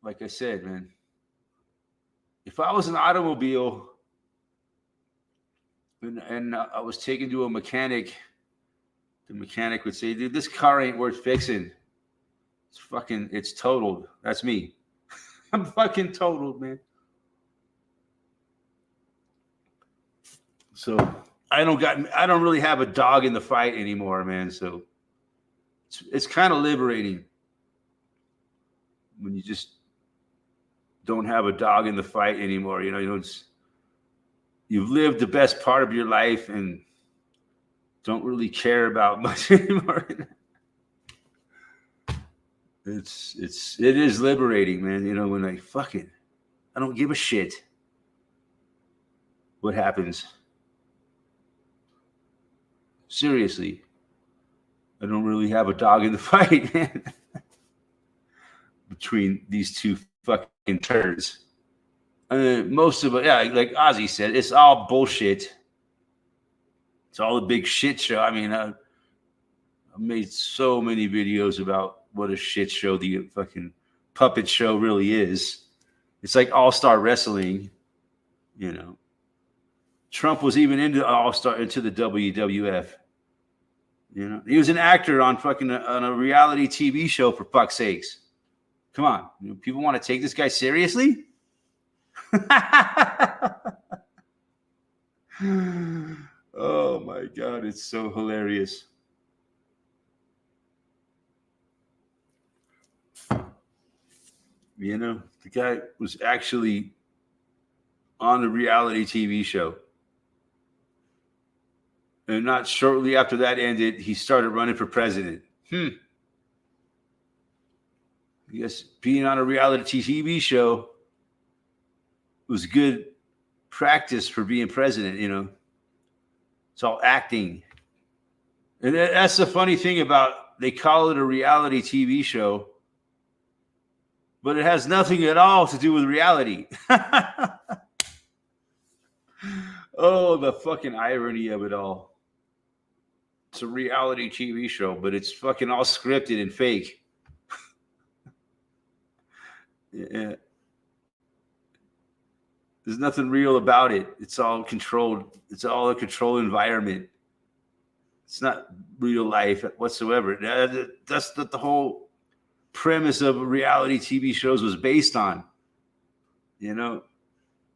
Like I said, man, if I was an automobile and I was taken to a mechanic, the mechanic would say, dude, this car ain't worth fixing. It's totaled. That's me. I'm fucking totaled, man. So I don't really have a dog in the fight anymore, man. So it's kind of liberating when you just don't have a dog in the fight anymore. You know, you've lived the best part of your life and don't really care about much anymore. It is liberating, man. You know, when I don't give a shit what happens. Seriously, I don't really have a dog in the fight, man. Between these two fucking turds. Most of it, yeah, like Ozzy said, it's all bullshit. It's all a big shit show. I mean, I've made so many videos about what a shit show the fucking puppet show really is. It's like All-Star Wrestling, you know. Trump was even into the WWF. You know, he was an actor on a reality TV show, for fuck's sakes. Come on, people want to take this guy seriously? Oh my God, it's so hilarious. You know, the guy was actually on a reality TV show. And not shortly after that ended, he started running for president. I guess being on a reality TV show was good practice for being president, you know. It's all acting. And that's the funny thing about, they call it a reality TV show, but it has nothing at all to do with reality. Oh, the fucking irony of it all. It's a reality TV show, but it's fucking all scripted and fake. Yeah. There's nothing real about it. It's all controlled. It's all a controlled environment. It's not real life whatsoever. That's what the whole premise of reality TV shows was based on. You know,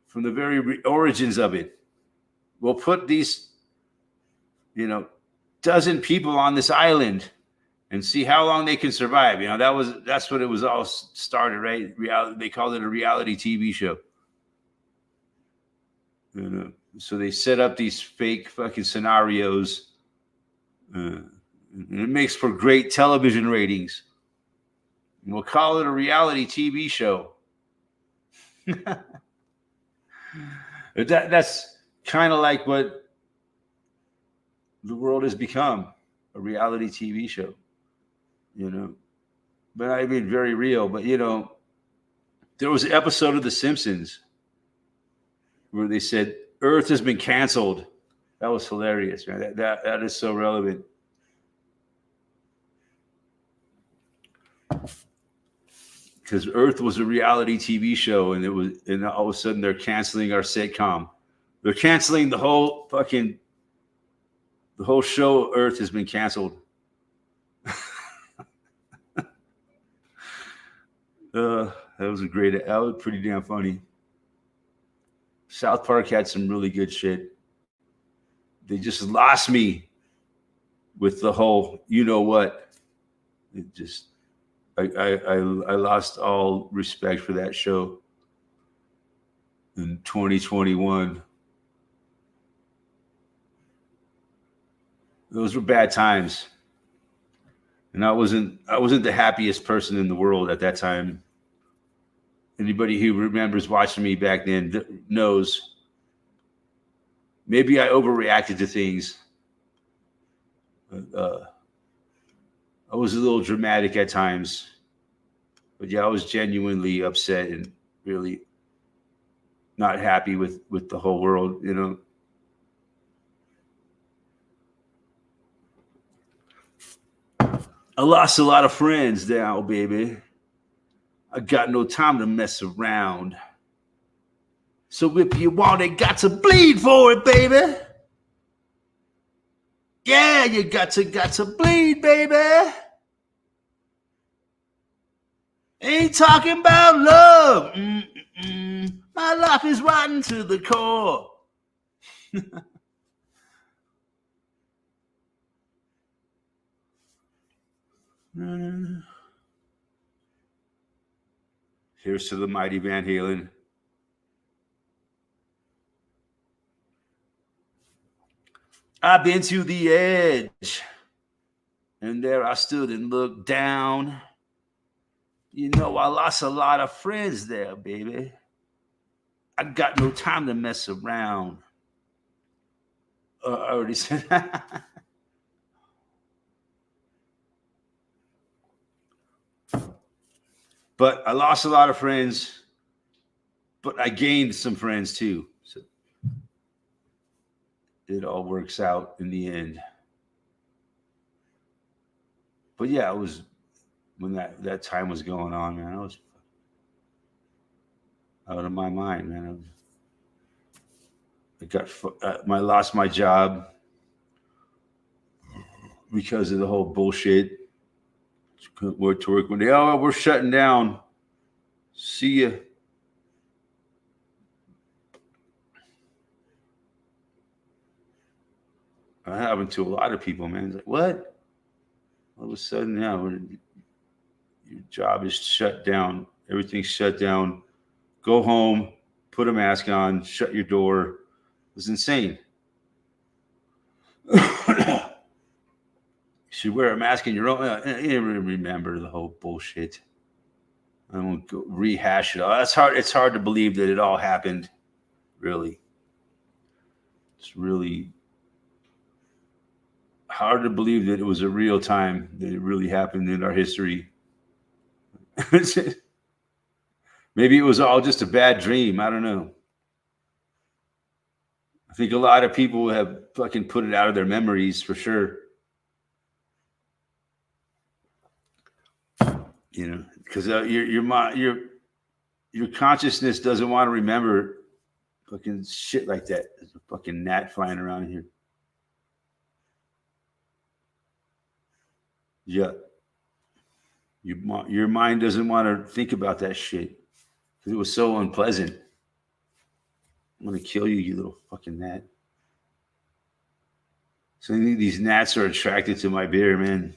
from the very origins of it. We'll put these, you know, dozen people on this island and see how long they can survive. You know, that's what it was all started, right? They called it a reality TV show. You know, so they set up these fake fucking scenarios. And it makes for great television ratings. And we'll call it a reality TV show. That's kind of like what the world has become, a reality TV show, you know. But I mean, very real. But, you know, there was an episode of The Simpsons where they said Earth has been canceled. That was hilarious, man. That is so relevant. Because Earth was a reality TV show, and all of a sudden they're canceling our sitcom. They're canceling the whole show. Earth has been canceled. That was pretty damn funny. South Park had some really good shit. They just lost me with the whole, you know what? It just, I lost all respect for that show in 2021. Those were bad times. And I wasn't the happiest person in the world at that time. Anybody who remembers watching me back then knows. Maybe I overreacted to things. I was a little dramatic at times. But yeah, I was genuinely upset and really not happy with the whole world, you know. I lost a lot of friends now, baby. I got no time to mess around. So if you want it, got to bleed for it, baby. Yeah, you got to bleed, baby. Ain't talking about love. Mm-mm. My life is rotten to the core. Here's to the mighty Van Halen. I've been to the edge, and there I stood and looked down. You know, I lost a lot of friends there, baby. I got no time to mess around. I already said that. But I lost a lot of friends, but I gained some friends too. So it all works out in the end. But yeah, it was when that time was going on, man. I was out of my mind, man. I lost my job because of the whole bullshit. Couldn't work to work one day. Oh, we're shutting down. See ya. That happened to a lot of people, man. It's like, what? All of a sudden, yeah, your job is shut down. Everything's shut down. Go home, put a mask on, shut your door. It was insane. You should wear a mask in your own. You remember the whole bullshit. I won't go rehash it all. That's hard. It's hard to believe that it all happened. Really, it's really hard to believe that it was a real time, that it really happened in our history. Maybe it was all just a bad dream. I don't know. I think a lot of people have fucking put it out of their memories for sure. You know, because your consciousness doesn't want to remember fucking shit like that. There's a fucking gnat flying around here. Yeah. Your mind doesn't want to think about that shit because it was so unpleasant. I'm gonna kill you, you little fucking gnat. So these gnats are attracted to my beer, man.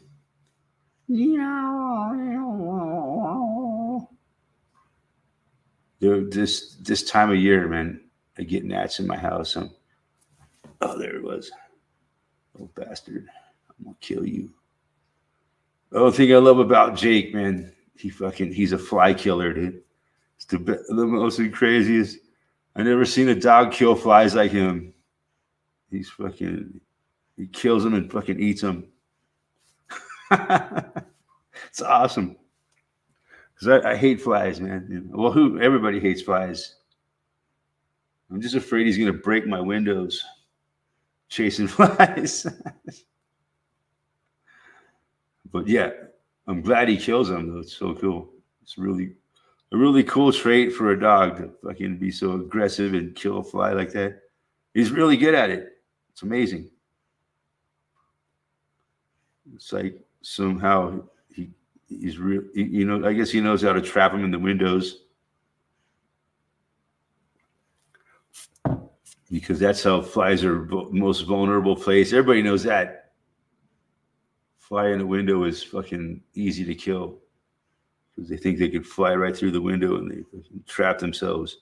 This time of year, man, I get gnats in my house. Oh, there it was. Oh, bastard. I'm gonna kill you. The only thing I love about Jake, man, he's a fly killer, dude. It's the most craziest. I never seen a dog kill flies like him. He kills them and fucking eats them. It's awesome. Because I hate flies, man. Well, everybody hates flies. I'm just afraid he's gonna break my windows chasing flies. But yeah, I'm glad he kills them though. It's so cool. It's a really cool trait for a dog to fucking be so aggressive and kill a fly like that. He's really good at it. It's amazing. It's like somehow he's real. I guess he knows how to trap them in the windows because that's how flies are most vulnerable place. Everybody knows that. Fly in the window is fucking easy to kill because they think they could fly right through the window and they trap themselves.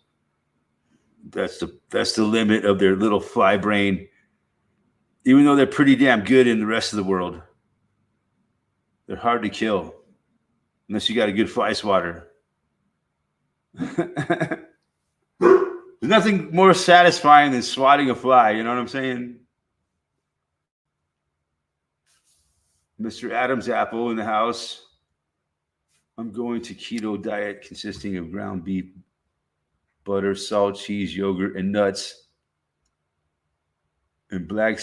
That's the limit of their little fly brain. Even though they're pretty damn good in the rest of the world, they're hard to kill unless you got a good fly swatter. There's nothing more satisfying than swatting a fly. You know what I'm saying? Mr. Adam's apple in the house. I'm going to keto diet consisting of ground beef butter, salt, cheese, yogurt, and nuts, and black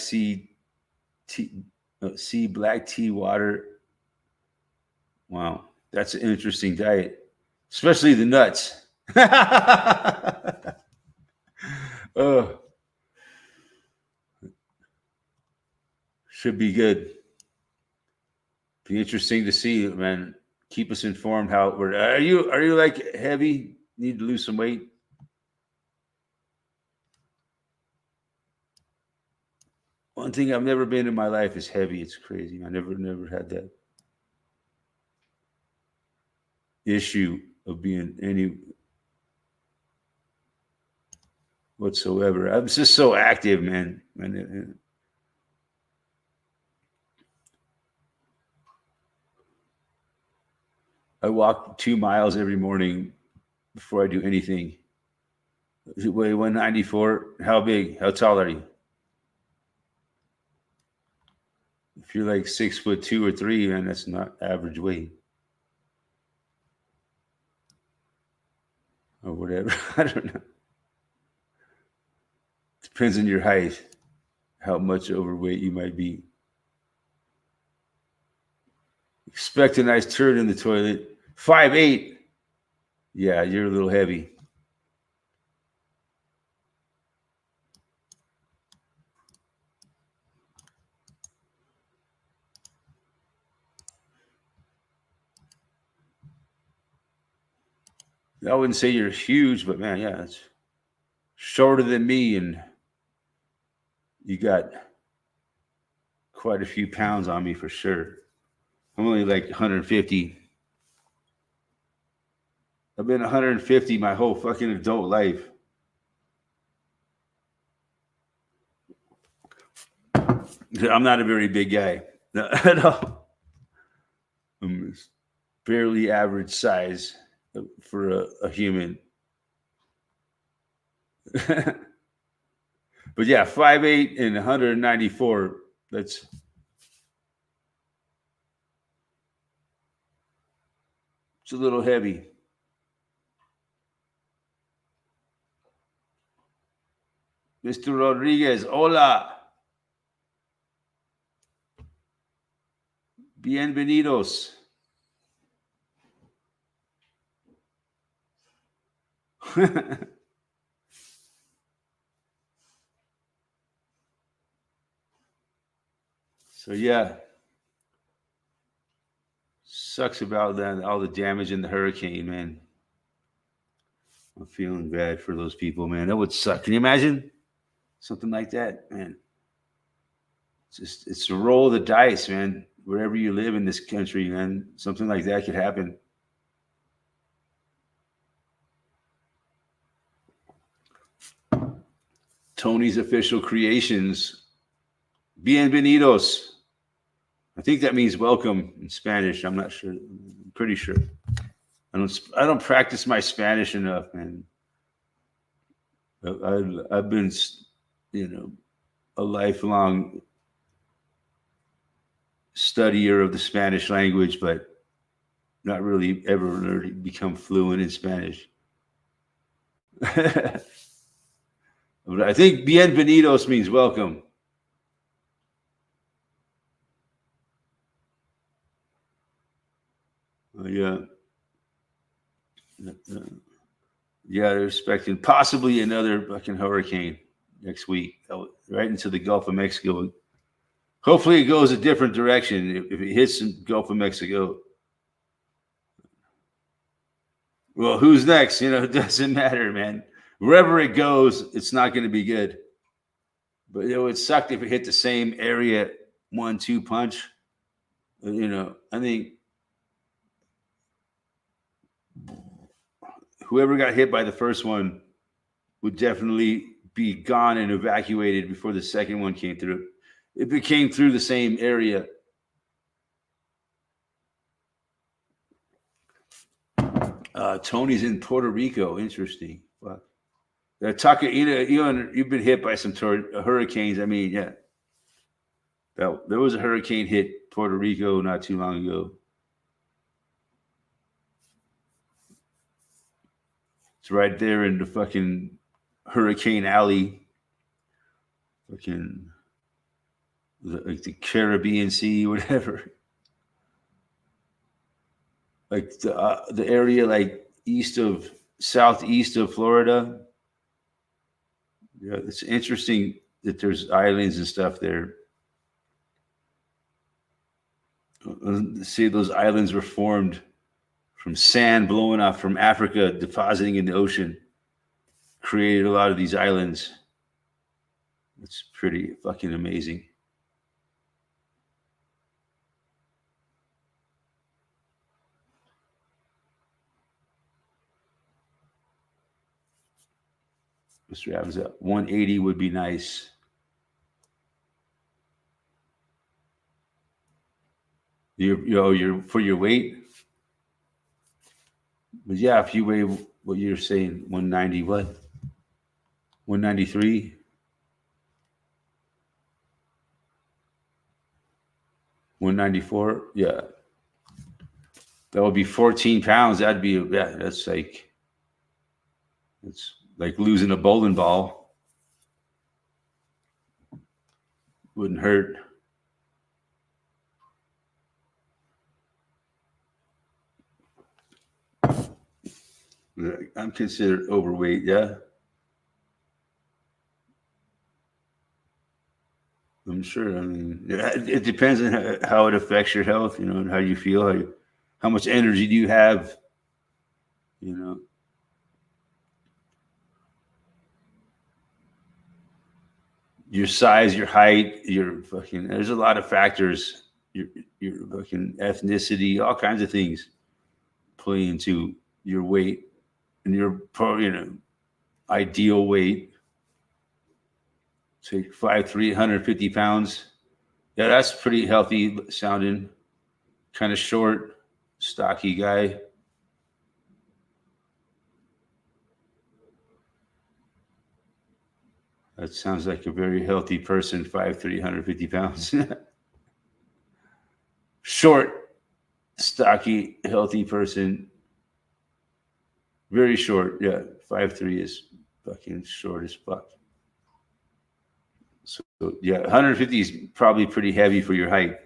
black tea, water. Wow, that's an interesting diet, especially the nuts. Oh, should be good. Be interesting to see, man. Keep us informed. How are you like heavy? Need to lose some weight? One thing I've never been in my life is heavy. It's crazy. I never had that issue of being any whatsoever. I'm just so active, man. I walk 2 miles every morning before I do anything. Weigh 194. How big? How tall are you? If you're like 6'2" or 3, man, that's not average weight. Or whatever. I don't know. Depends on your height, how much overweight you might be. Expect a nice turd in the toilet. 5'8". Yeah, you're a little heavy. I wouldn't say you're huge, but man, yeah, it's shorter than me, and you got quite a few pounds on me for sure. I'm only like 150. I've been 150 my whole fucking adult life. I'm not a very big guy at all. I'm barely average size for a human. But yeah, 5'8" and 194. It's a little heavy. Mr. Rodriguez, hola. Bienvenidos. So yeah, sucks about that, all the damage in the hurricane, man. I'm feeling bad for those people, man. That would suck. Can you imagine something like that, man? It's a roll of the dice, man. Wherever you live in this country, man, something like that could happen. Tony's Official Creations. Bienvenidos. I think that means welcome in Spanish. I'm not sure. I'm pretty sure. I don't practice my Spanish enough, man. I've been, a lifelong studier of the Spanish language, but not really ever really become fluent in Spanish. But I think bienvenidos means welcome. Yeah. Yeah, they're expecting possibly another fucking hurricane next week, right into the Gulf of Mexico. Hopefully, it goes a different direction. If it hits the Gulf of Mexico, well, who's next? It doesn't matter, man. Wherever it goes, it's not going to be good. But it would suck if it hit the same area, 1-2 punch. I think whoever got hit by the first one would definitely be gone and evacuated before the second one came through. If it came through the same area. Tony's in Puerto Rico. Interesting. Fuck. You've been hit by some hurricanes. I mean, yeah. There was a hurricane hit Puerto Rico not too long ago. It's right there in the fucking Hurricane Alley, fucking like the Caribbean Sea, whatever. Like the area like southeast of Florida. Yeah, it's interesting that there's islands and stuff there. See, those islands were formed from sand blowing off from Africa, depositing in the ocean, created a lot of these islands. It's pretty fucking amazing. Mr. Adams, 180 would be nice. You're for your weight. But yeah, if you weigh what you're saying, 190, what? 193? $194? Yeah. That would be 14 pounds. That'd be, yeah, that's like, it's like losing a bowling ball. Wouldn't hurt. I'm considered overweight, yeah. I'm sure. I mean, it depends on how it affects your health, and how you feel, how much energy do you have, your size, your height, there's a lot of factors, your fucking ethnicity, all kinds of things play into your weight and your, ideal weight. Say 5'3", 150 pounds. Yeah, that's pretty healthy sounding. Kind of short, stocky guy. That sounds like a very healthy person, 5'3", 150 pounds. Short, stocky, healthy person. Very short, yeah. 5'3" is fucking short as fuck. So yeah, 150 is probably pretty heavy for your height.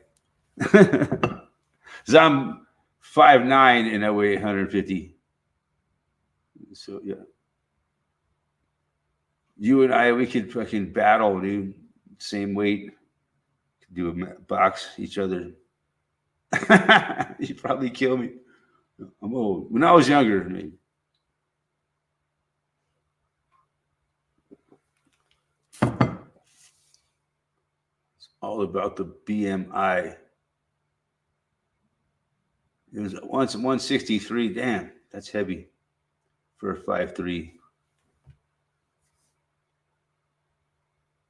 Because I'm 5'9" and I weigh 150. So yeah. You and I, we could fucking battle, dude. Same weight. Could do a box each other. You'd probably kill me. I'm old. When I was younger, maybe. It's all about the BMI. It was once 163. Damn, that's heavy for a 5'3".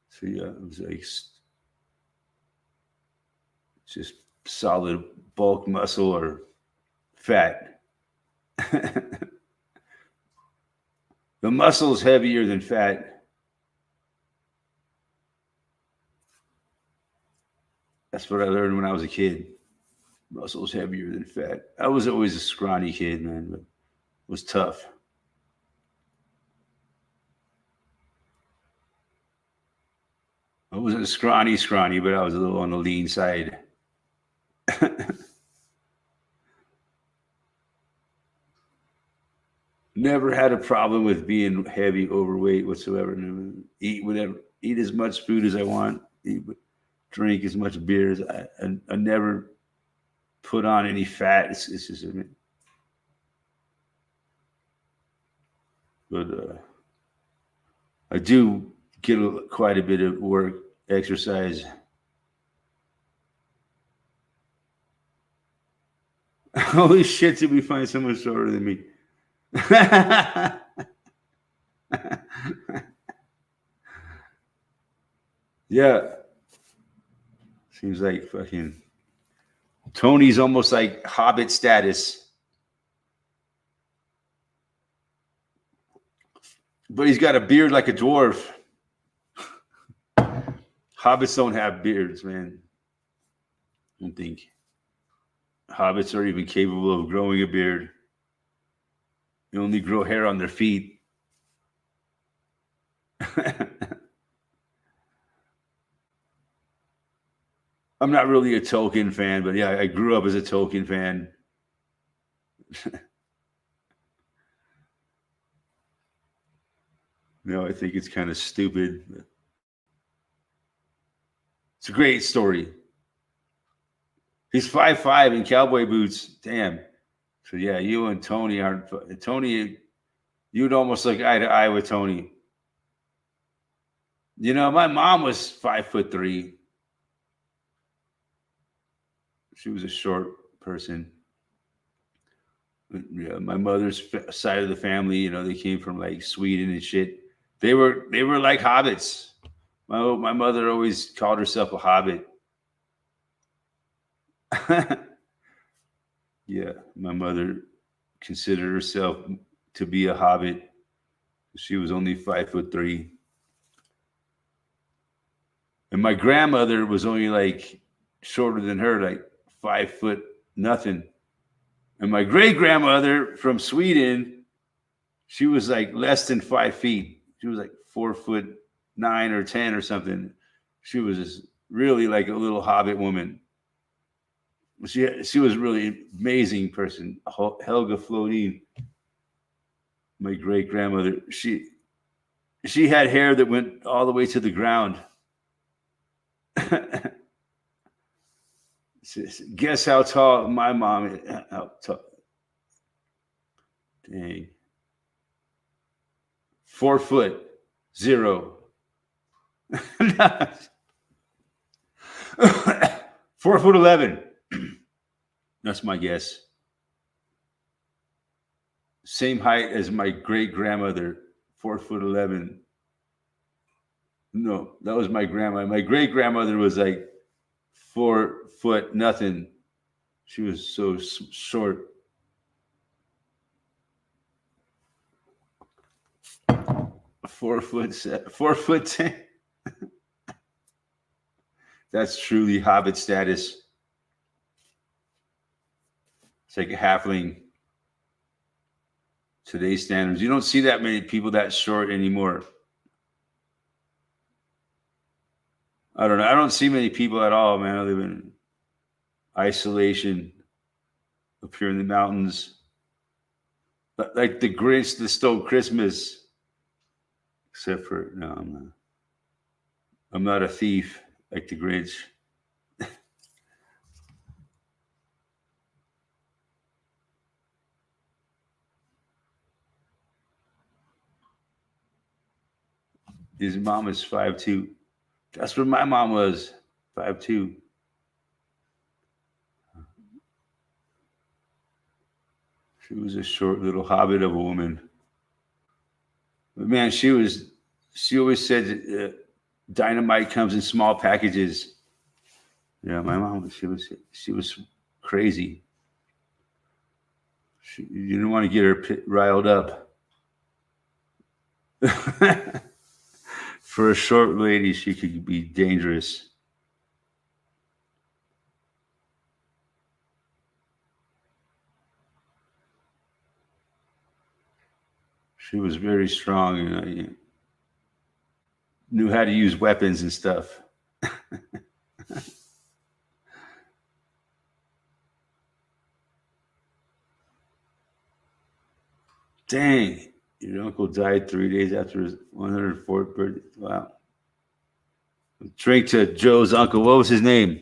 So yeah, it was like just solid bulk muscle or fat. The muscle is heavier than fat. That's what I learned when I was a kid. Muscle is heavier than fat. I was always a scrawny kid, man, but it was tough. I wasn't scrawny, but I was a little on the lean side. Never had a problem with being heavy, overweight whatsoever. Eat whatever, eat as much food as I want, drink as much beer as I never put on any fat. It's just, but I do get quite a bit of work, exercise. Holy shit, did we find someone shorter than me? Yeah. Seems like fucking Tony's almost like Hobbit status. But he's got a beard like a dwarf. Hobbits don't have beards, man. I don't think hobbits are even capable of growing a beard. They only grow hair on their feet. I'm not really a Tolkien fan, but yeah, I grew up as a Tolkien fan. No, I think it's kind of stupid. It's a great story. He's 5'5" in cowboy boots. Damn. So yeah, you and Tony aren't. Tony, you'd almost look eye to eye with Tony. You know, my mom was 5'3". She was a short person. Yeah, my mother's side of the family, you know, they came from like Sweden and shit. They were like hobbits. My mother always called herself a hobbit. Yeah, my mother considered herself to be a hobbit. She was only 5'3". And my grandmother was only like shorter than her, like 5 foot nothing. And my great grandmother from Sweden, she was like less than 5 feet. She was like 4'9" or 10 or something. She was just really like a little hobbit woman. She was really amazing person. Helga Flodin, my great grandmother. She had hair that went all the way to the ground. Guess how tall my mom is? How tall? Dang. 4'0". 4'11". That's my guess. Same height as my great grandmother, 4'11". No, that was my grandma. My great grandmother was like 4 foot nothing. She was so short. 4'10". That's truly hobbit status. It's like a halfling. Today's standards. You don't see that many people that short anymore. I don't know. I don't see many people at all, man. I live in isolation up here in the mountains. But like the Grinch that stole Christmas. Except for, no, I'm not a thief like the Grinch. His mom is 5'2". That's what my mom was, 5'2". She was a short little hobbit of a woman. But man, she always said that, dynamite comes in small packages. Yeah, my mom, she was crazy. You didn't want to get her riled up. For a short lady, she could be dangerous. She was very strong and knew how to use weapons and stuff. Dang, your uncle died 3 days after his 104th birthday. Wow. Drink to Joe's uncle. What was his name?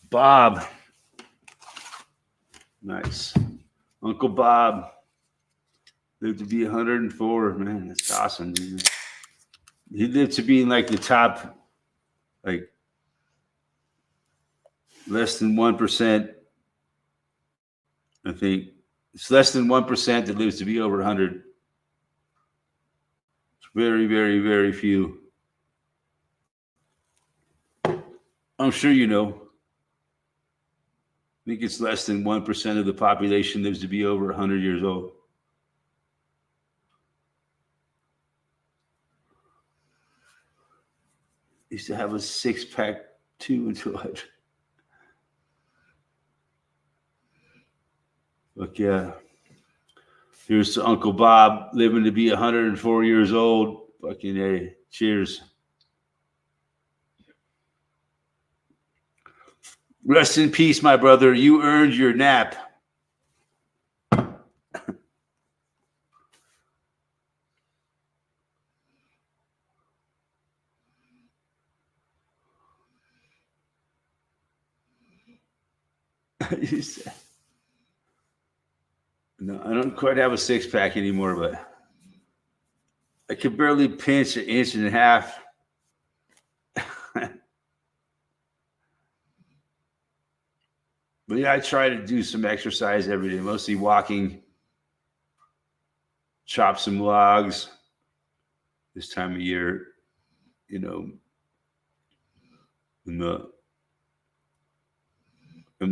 Bob. Nice. Uncle Bob lived to be 104. Man, that's awesome, dude. He lived to be in like the top, like less than 1%. I think it's less than 1% that lives to be over 100. It's Very, very, very few. I'm sure you know. I think it's less than 1% of the population lives to be over 100 years old. Used to have a 6-pack too until I. Look, yeah. Here's to Uncle Bob living to be 104 years old. Fucking A. Cheers. Rest in peace, my brother. You earned your nap. No, I don't quite have a 6-pack anymore, but I could barely pinch an inch and a half. But yeah, I try to do some exercise every day, mostly walking, chop some logs this time of year, you know, in the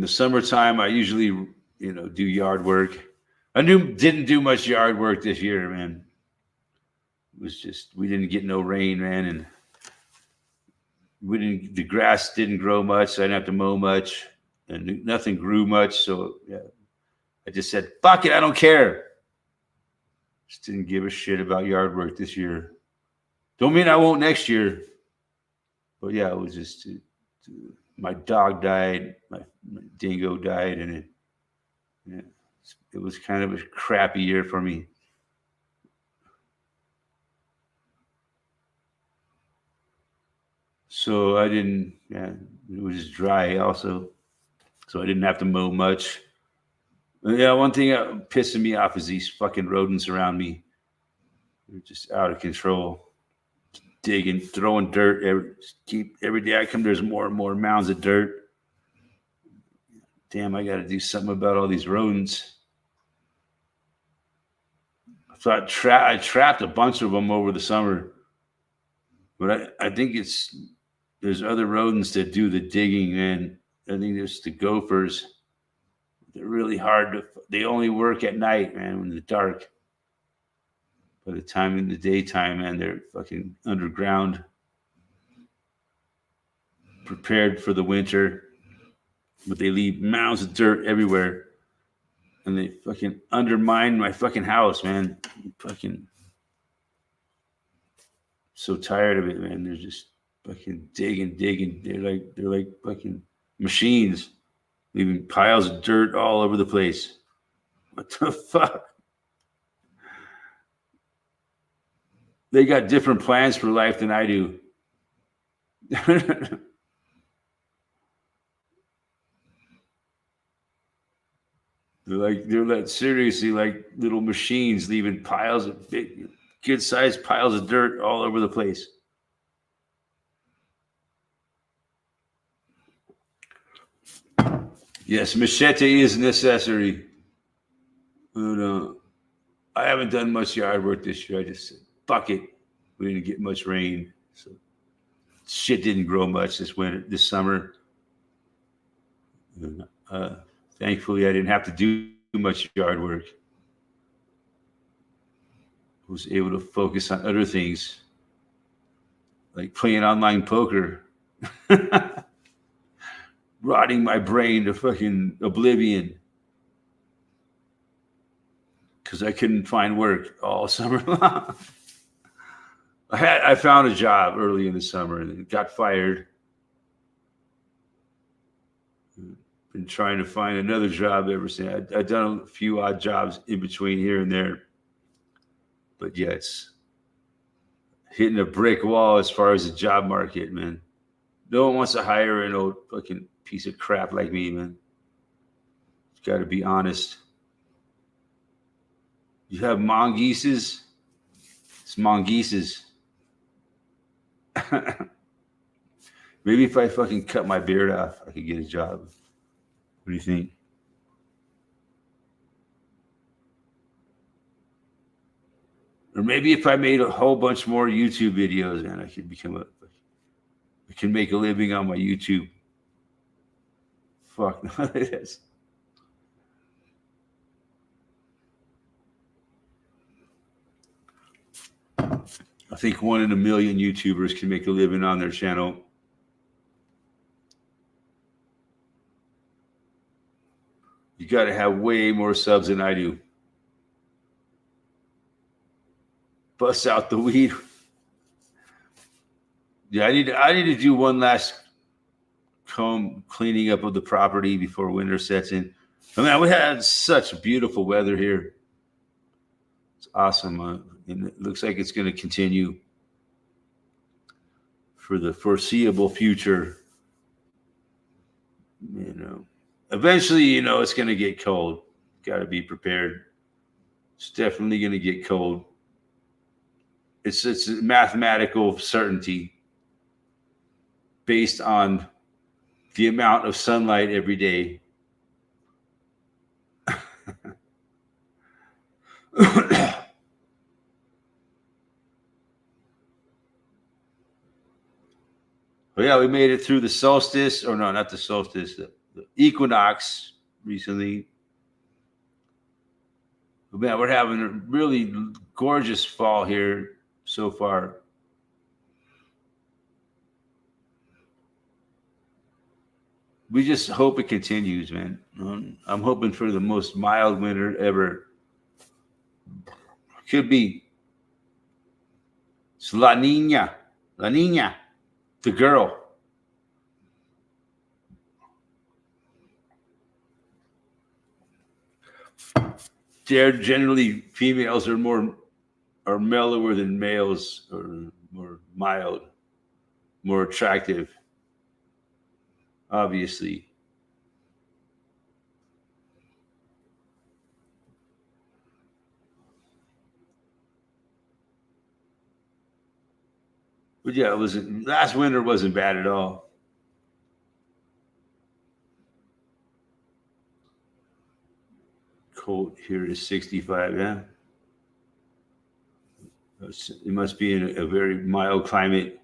summertime, I usually, do yard work. Didn't do much yard work this year, man. It was just, we didn't get no rain, man. And the grass didn't grow much. So I didn't have to mow much and nothing grew much. So yeah, I just said, fuck it. I don't care. Just didn't give a shit about yard work this year. Don't mean I won't next year. But yeah, it was just, my dog died. My dingo died. And it was kind of a crappy year for me. So I didn't, it was dry also. So I didn't have to mow much. Yeah, one thing pissing me off is these fucking rodents around me. They're just out of control. Digging, throwing dirt. Every day I come, there's more and more mounds of dirt. Damn, I got to do something about all these rodents. So I trapped a bunch of them over the summer. But I think there's other rodents that do the digging, and I think there's the gophers. They're really hard they only work at night, man, when it's dark. By the time in the daytime, man, they're fucking underground, prepared for the winter. But they leave mounds of dirt everywhere. And they fucking undermine my fucking house, man. Fucking so tired of it, man. They're just fucking digging. They're like fucking machines, leaving piles of dirt all over the place. What the fuck? They got different plans for life than I do. They're seriously like little machines leaving piles of big, good sized piles of dirt all over the place. Yes, machete is necessary. But, I haven't done much yard work this year. I just said, fuck it. We didn't get much rain. So shit didn't grow much this summer. Thankfully, I didn't have to do much yard work. I was able to focus on other things, like playing online poker, rotting my brain to fucking oblivion because I couldn't find work all summer long. I found a job early in the summer and got fired. Been trying to find another job ever since. I've done a few odd jobs in between here and there. But yeah, it's hitting a brick wall as far as the job market, man. No one wants to hire an old fucking piece of crap like me, man. You got to be honest. You have mongooses? It's mongooses. Maybe if I fucking cut my beard off, I could get a job. What do you think? Or maybe if I made a whole bunch more YouTube videos, man, I can make a living on my YouTube. Fuck, no, that's. I think 1 in a million YouTubers can make a living on their channel. You got to have way more subs than I do. Bust out the weed. Yeah, I need to do one last cleaning up of the property before winter sets in. I mean, we had such beautiful weather here. It's awesome. And it looks like it's going to continue for the foreseeable future. Eventually, it's going to get cold. Got to be prepared. It's definitely going to get cold. It's a mathematical certainty based on the amount of sunlight every day. Well, yeah, we made it through the solstice, or no, not the solstice, the equinox recently. But man, we're having a really gorgeous fall here so far. We just hope it continues, man. I'm hoping for the most mild winter ever. Could be. It's La Nina. La Nina. The girl. Generally, females are mellower than males, or more mild, more attractive. Obviously. But yeah, last winter wasn't bad at all. Cold here is 65, yeah. It must be in a very mild climate.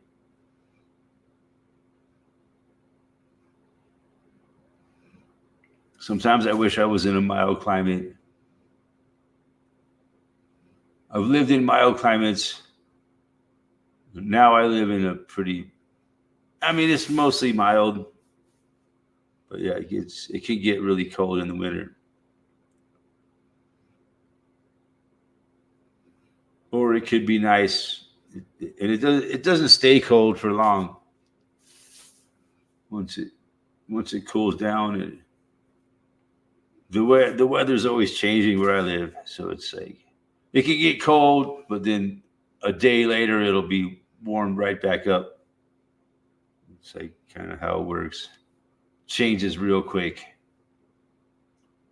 Sometimes I wish I was in a mild climate. I've lived in mild climates. Now I live in a it's mostly mild. But yeah, it can get really cold in the winter. Or it could be nice. And it doesn't stay cold for long. Once it cools down, the weather's always changing where I live. So it's like it can get cold, but then a day later it'll be warmed right back up. It's like kind of how it works. Changes real quick.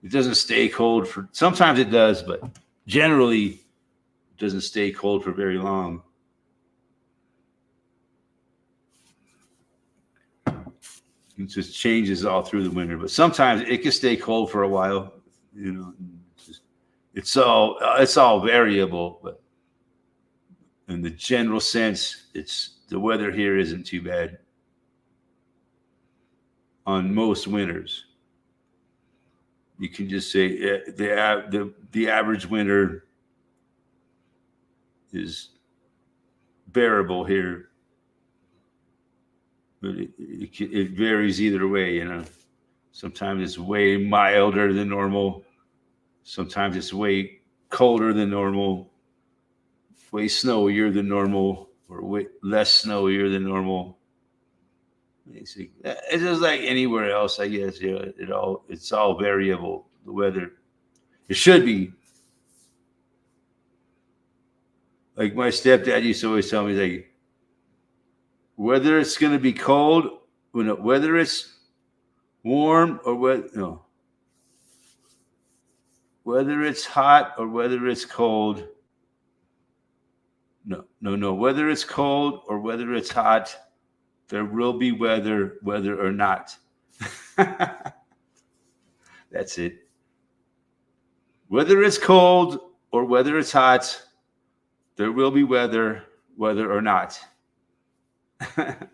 It doesn't stay cold sometimes it does, but generally it doesn't stay cold for very long. It just changes all through the winter, but sometimes it can stay cold for a while. It's all variable, but in the general sense, the weather here isn't too bad on most winters. You can just say the average winter is bearable here. But it varies either way, Sometimes it's way milder than normal. Sometimes it's way colder than normal, way snowier than normal, or way less snowier than normal. It's just like anywhere else, I guess. It's all variable. The weather, it should be. Like my stepdad used to always tell me, like, whether it's going to be cold, whether it's warm or whether it's hot or whether it's cold. No. Whether it's cold or whether it's hot, there will be weather, whether or not. That's it. Whether it's cold or whether it's hot, There will be weather, whether or not.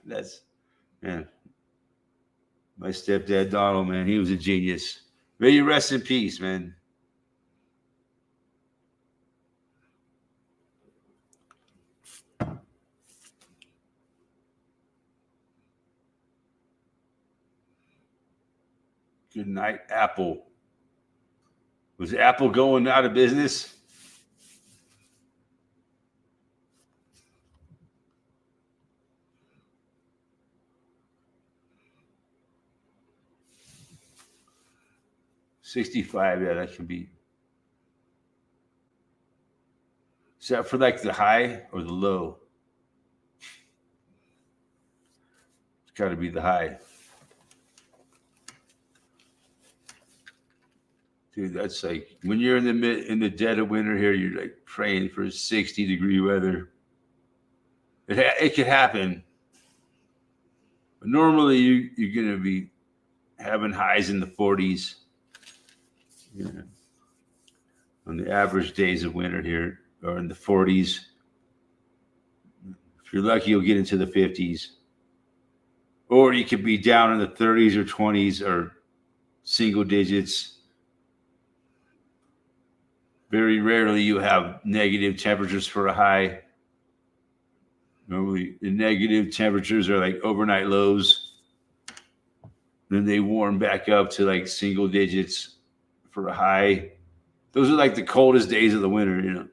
That's, man. My stepdad, Donald, man, he was a genius. May you rest in peace, man. Good night, Apple. Was Apple going out of business? $65, yeah, that can be. Is that for like the high or the low? It's got to be the high. Dude, that's like when you're in the dead of winter here, you're like praying for 60-degree weather. It could happen. But normally you're going to be having highs in the 40s. Yeah. On the average days of winter here, or in the 40s. If you're lucky, you'll get into the 50s. Or you could be down in the 30s or 20s or single digits. Very rarely you have negative temperatures for a high. Normally the negative temperatures are like overnight lows. Then they warm back up to like single digits for a high. Those are like the coldest days of the winter, you know.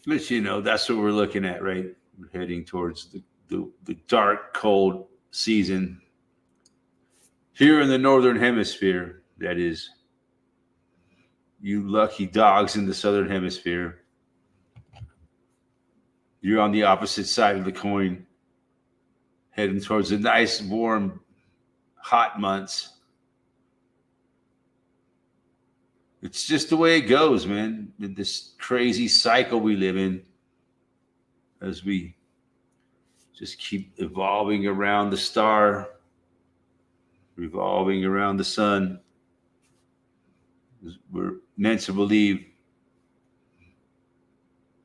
But you know, that's what we're looking at, right? We're heading towards the dark, cold season. Here in the Northern Hemisphere, that is. You lucky dogs in the Southern Hemisphere. You're on the opposite side of the coin, heading towards the nice, warm, hot months. It's just the way it goes, man. This crazy cycle we live in as we just keep evolving around the star, revolving around the sun. We're meant to believe.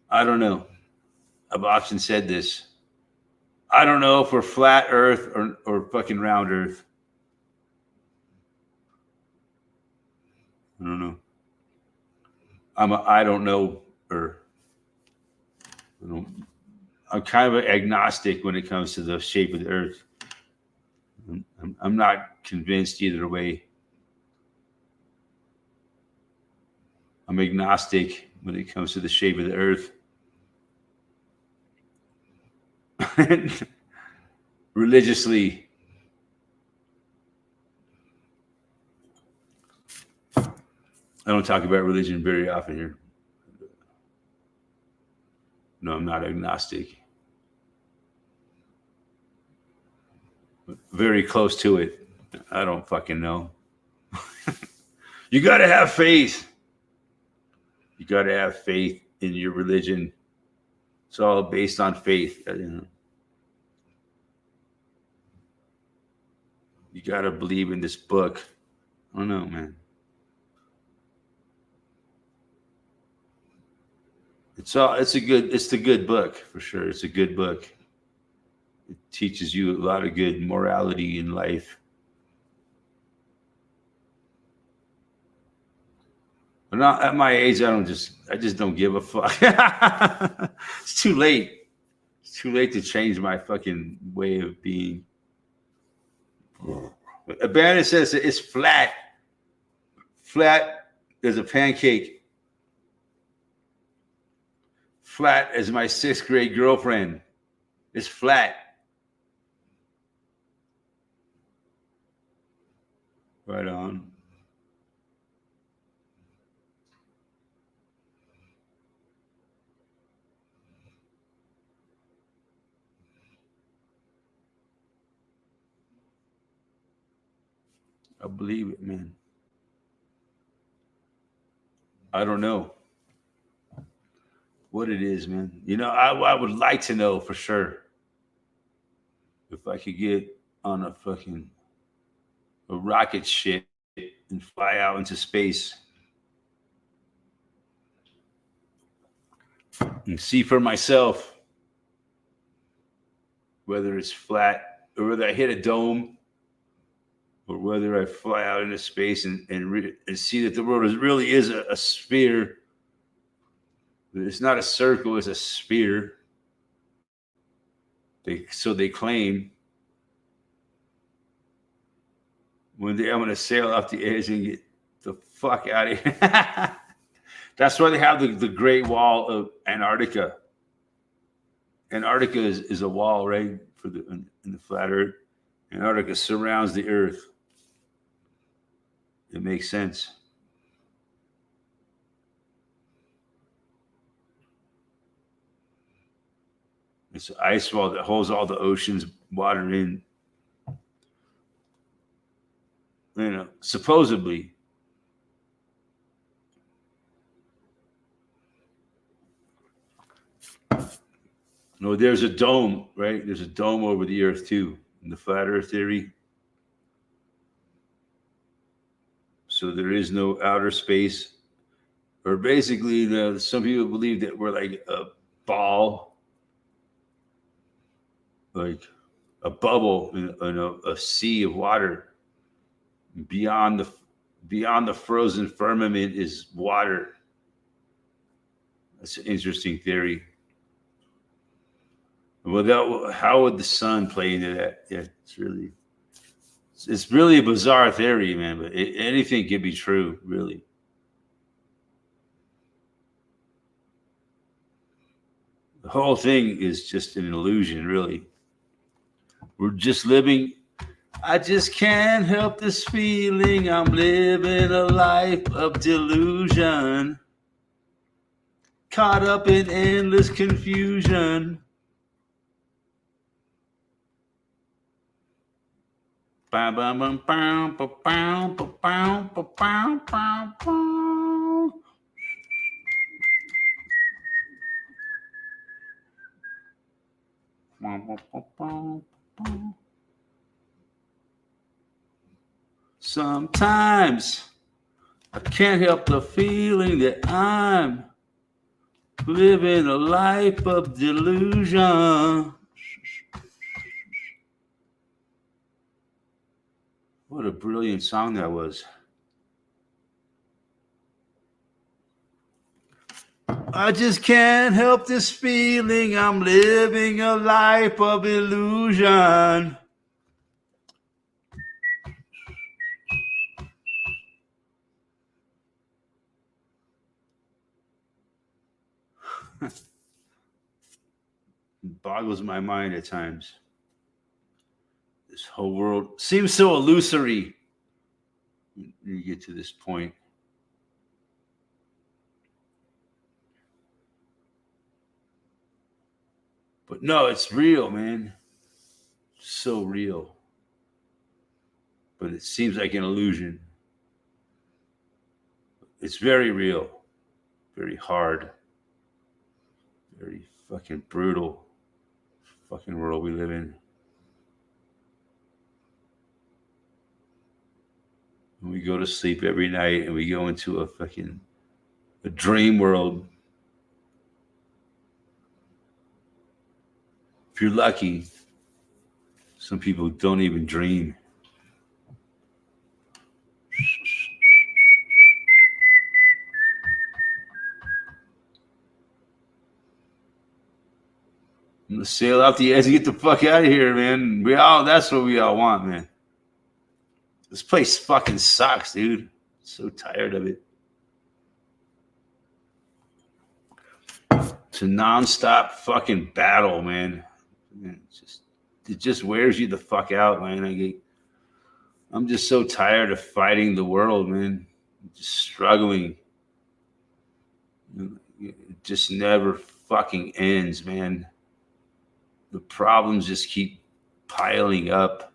I don't know. I've often said this. I don't know if we're flat Earth or fucking round Earth. I don't know. I don't know, or I'm kind of agnostic when it comes to the shape of the Earth. I'm not convinced either way. I'm agnostic when it comes to the shape of the Earth. Religiously, I don't talk about religion very often here. No, I'm not agnostic. But very close to it. I don't fucking know. You got to have faith. You got to have faith in your religion. It's all based on faith. You know. You got to believe in this book. I don't know, man. It's the good book for sure. It's a good book. It teaches you a lot of good morality in life. But not at my age, I just don't give a fuck. It's too late. It's too late to change my fucking way of being. Abandon says it's flat. Flat as a pancake. Flat as my 6th grade girlfriend. It's flat. Right on. I believe it, man. I don't know what it is, man. You know, I would like to know for sure. If I could get on a rocket ship and fly out into space, and see for myself whether it's flat or whether I hit a dome or whether I fly out into space and see that the world really is a sphere. It's not a circle, it's a sphere. So they claim. One day I'm going to sail off the edge and get the fuck out of here. That's why they have the Great Wall of Antarctica. Antarctica is a wall, right, in the flat Earth. Antarctica surrounds the Earth. It makes sense. It's an ice wall that holds all the ocean's water in. You know, supposedly. No, there's a dome, right? There's a dome over the Earth too, in the flat Earth theory. So there is no outer space, or basically, some people believe that we're like a ball, like a bubble in a sea of water. Beyond the frozen firmament is water. That's an interesting theory. Well, how would the sun play into that? Yeah, it's really a bizarre theory, man. But anything can be true, really. The whole thing is just an illusion, really. We're just living. I just can't help this feeling. I'm living a life of delusion, caught up in endless confusion. Bam, bam, bam, bam, bam, bam, bam, bam, bam, bam. Sometimes I can't help the feeling that I'm living a life of delusion. What a brilliant song that was. I just can't help this feeling. I'm living a life of illusion. It boggles my mind at times. This whole world seems so illusory when you get to this point. But no, it's real, man. So real. But it seems like an illusion. It's very real. Very hard. Very fucking brutal. Fucking world we live in. And we go to sleep every night and we go into a dream world. If you're lucky, some people don't even dream. I'm gonna sail out the edge and get the fuck out of here, man. That's what we all want, man. This place fucking sucks, dude. So tired of it. It's a nonstop fucking battle, man. It just wears you the fuck out, man. I'm just so tired of fighting the world, man. Just struggling. It just never fucking ends, man. The problems just keep piling up.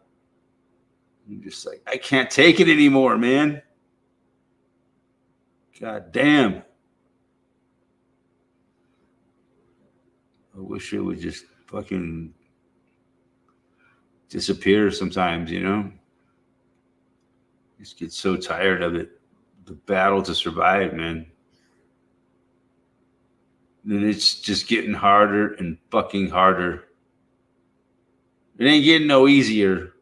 I'm just like, I can't take it anymore, man. God damn. I wish it would just fucking disappear sometimes, you know? Just get so tired of it. The battle to survive, man. And it's just getting harder and fucking harder. It ain't getting no easier.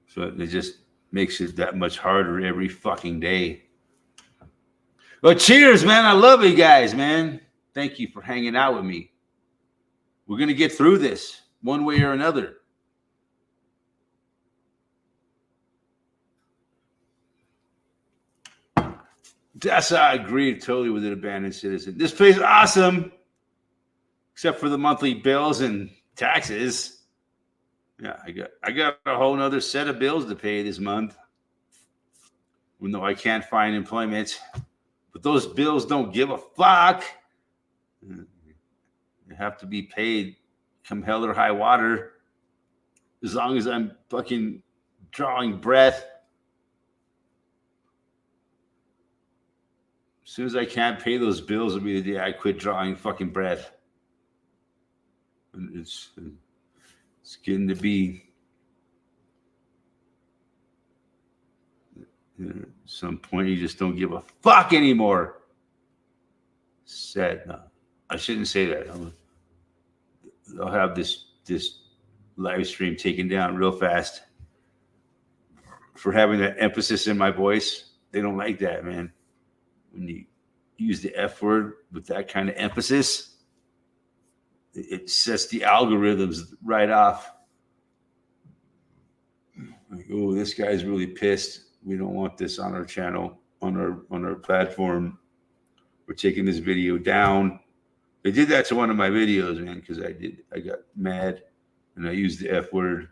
So it just makes it that much harder every fucking day. Well, cheers, man. I love you guys, man. Thank you for hanging out with me. We're going to get through this one way or another. That's how I agree totally with an abandoned citizen. This place is awesome, except for the monthly bills and taxes. Yeah, I got a whole nother set of bills to pay this month, even though I can't find employment. But those bills don't give a fuck. They have to be paid come hell or high water, as long as I'm fucking drawing breath. As soon as I can't pay those bills, will be the day I quit drawing fucking breath. And it's getting to be at some point you just don't give a fuck anymore. Sad. No, I shouldn't say that. I'll have this live stream taken down real fast for having that emphasis in my voice. They don't like that, man. When you use the F word with that kind of emphasis, it sets the algorithms right off. Like, oh, this guy's really pissed. We don't want this on our channel, on our platform. We're taking this video down. They did that to one of my videos, man, because I got mad and I used the F word.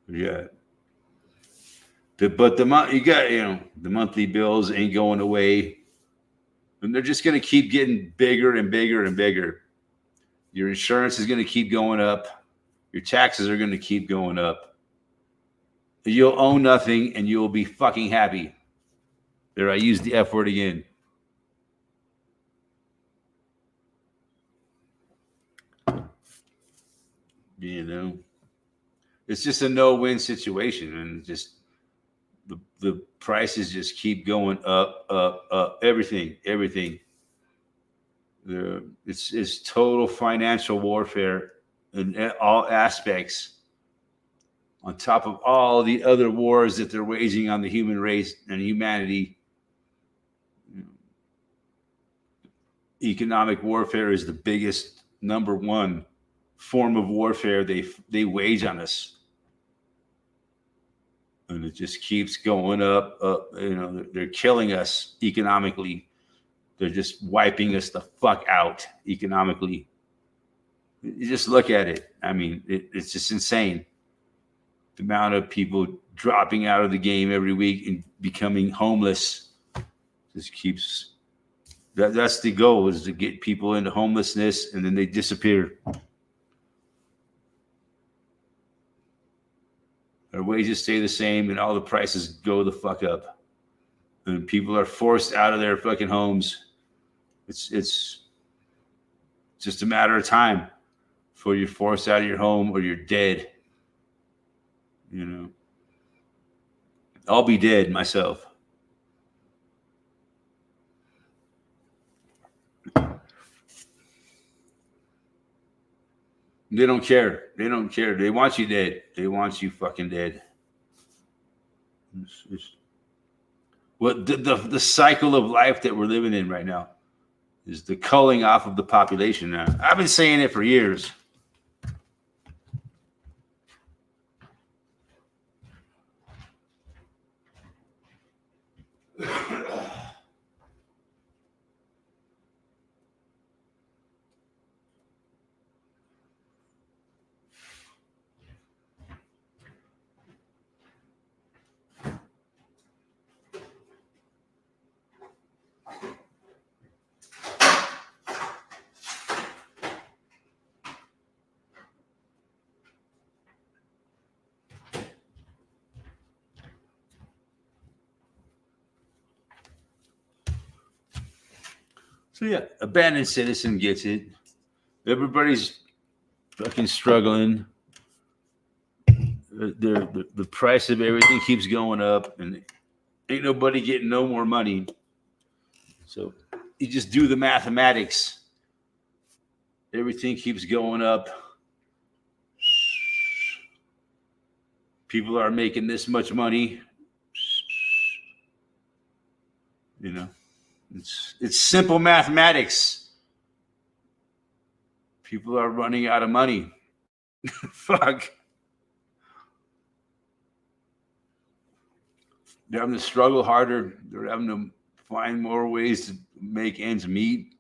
Yeah. But the monthly bills ain't going away, and they're just going to keep getting bigger and bigger and bigger. Your insurance is going to keep going up. Your taxes are going to keep going up. You'll own nothing, and you'll be fucking happy. There, I used the F word again. You know, it's just a no-win situation, and just the prices just keep going up. Everything. It's total financial warfare in all aspects, on top of all the other wars that they're waging on the human race and humanity. Economic warfare is the biggest, number one form of warfare they wage on us. And it just keeps going up. They're killing us economically. They're just wiping us the fuck out economically. You just look at it. I mean, it's just insane. The amount of people dropping out of the game every week and becoming homeless just keeps. That's the goal, is to get people into homelessness, and then they disappear. Our wages stay the same, and all the prices go the fuck up. And people are forced out of their fucking homes. It's just a matter of time before you're forced out of your home or you're dead. You know, I'll be dead myself. They don't care. They don't care. They want you dead. They want you fucking dead. What the cycle of life that we're living in right now is the culling off of the population now. I've been saying it for years. So yeah, abandoned citizen gets it. Everybody's fucking struggling. The price of everything keeps going up, and Ain't nobody getting no more money. So you just do the mathematics. Everything keeps going up. People are making this much money. You know, it's simple mathematics. People are running out of money. Fuck. They're having to struggle harder. They're having to find more ways to make ends meet,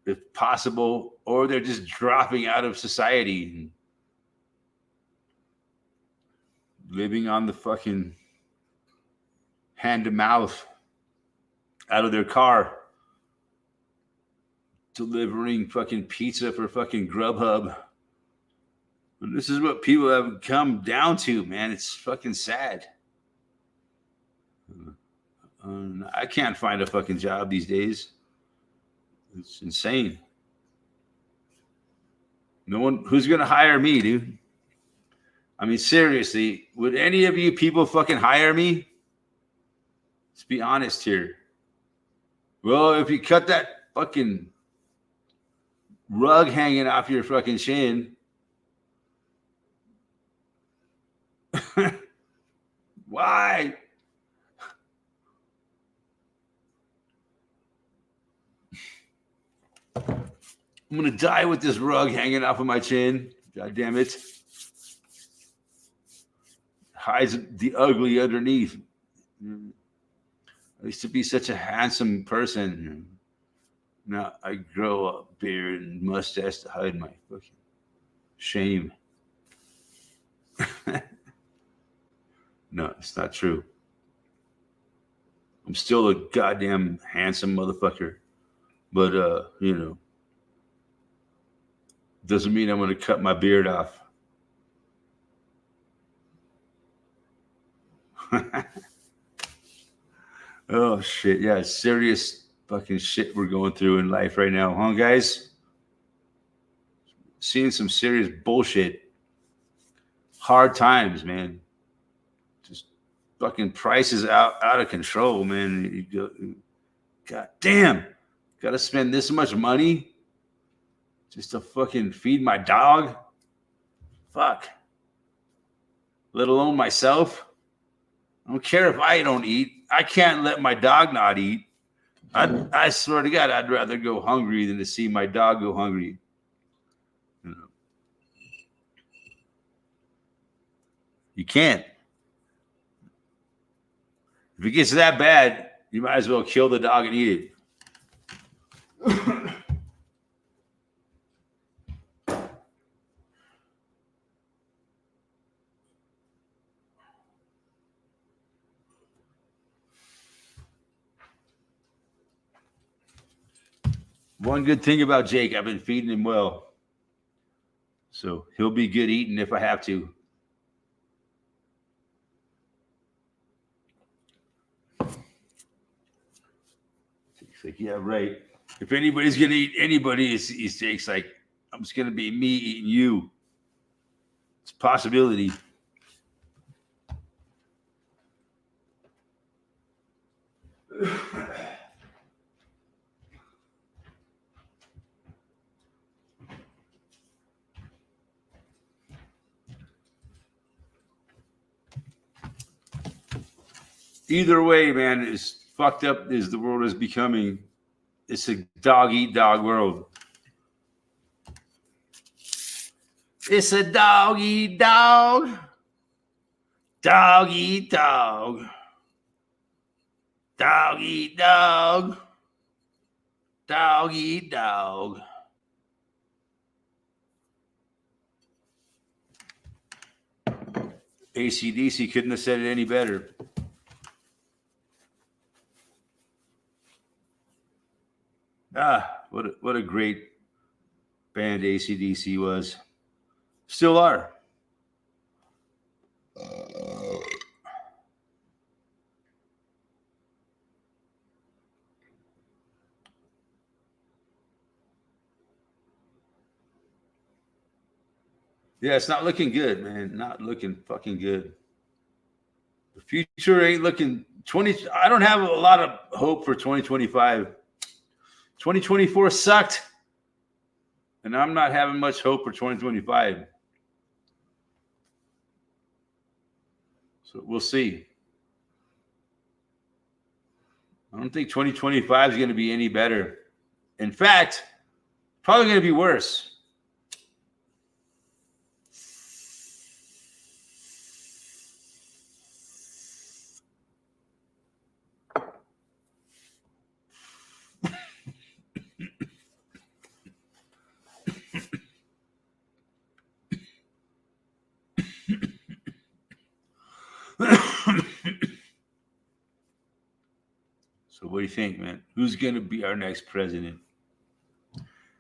if possible, or they're just dropping out of society and living on the fucking hand to mouth out of their car, delivering fucking pizza for fucking Grubhub. And this is what people have come down to, man. It's fucking sad. I can't find a fucking job these days. It's insane. No one, who's going to hire me, dude? I mean, seriously, would any of you people fucking hire me? Let's be honest here. Well, if you cut that fucking rug hanging off your fucking chin, why? I'm going to die with this rug hanging off of my chin. God damn it. Hides the ugly underneath. I used to be such a handsome person. Now I grow a beard and mustache to hide my fucking shame. No, it's not true. I'm still a goddamn handsome motherfucker. But, you know, doesn't mean I'm going to cut my beard off. Oh, shit. Yeah, serious fucking shit we're going through in life right now, huh, guys? Seeing some serious bullshit. Hard times, man. Just fucking prices out of control, man. God damn. Got to spend this much money just to fucking feed my dog? Fuck. Let alone myself. I don't care if I don't eat. I can't let my dog not eat. I swear to God, I'd rather go hungry than to see my dog go hungry. You know. You can't. If it gets that bad, you might as well kill the dog and eat it. One good thing about Jake, I've been feeding him well. So he'll be good eating if I have to. Jake's like, yeah, right. If anybody's going to eat anybody, it's Jake's like, I'm just going to be me eating you. It's a possibility. Either way, man, as fucked up as the world is becoming, it's a dog-eat-dog world. It's a dog-eat-dog. Dog-eat-dog. Dog-eat-dog. Dog-eat-dog. AC/DC couldn't have said it any better. What a great band AC/DC was. Still are. Yeah, it's not looking good, man. Not looking fucking good. The future ain't looking I don't have a lot of hope for 2025. 2024 sucked, and I'm not having much hope for 2025. So we'll see. I don't think 2025 is going to be any better. In fact, probably going to be worse. So what do you think, man? Who's going to be our next president?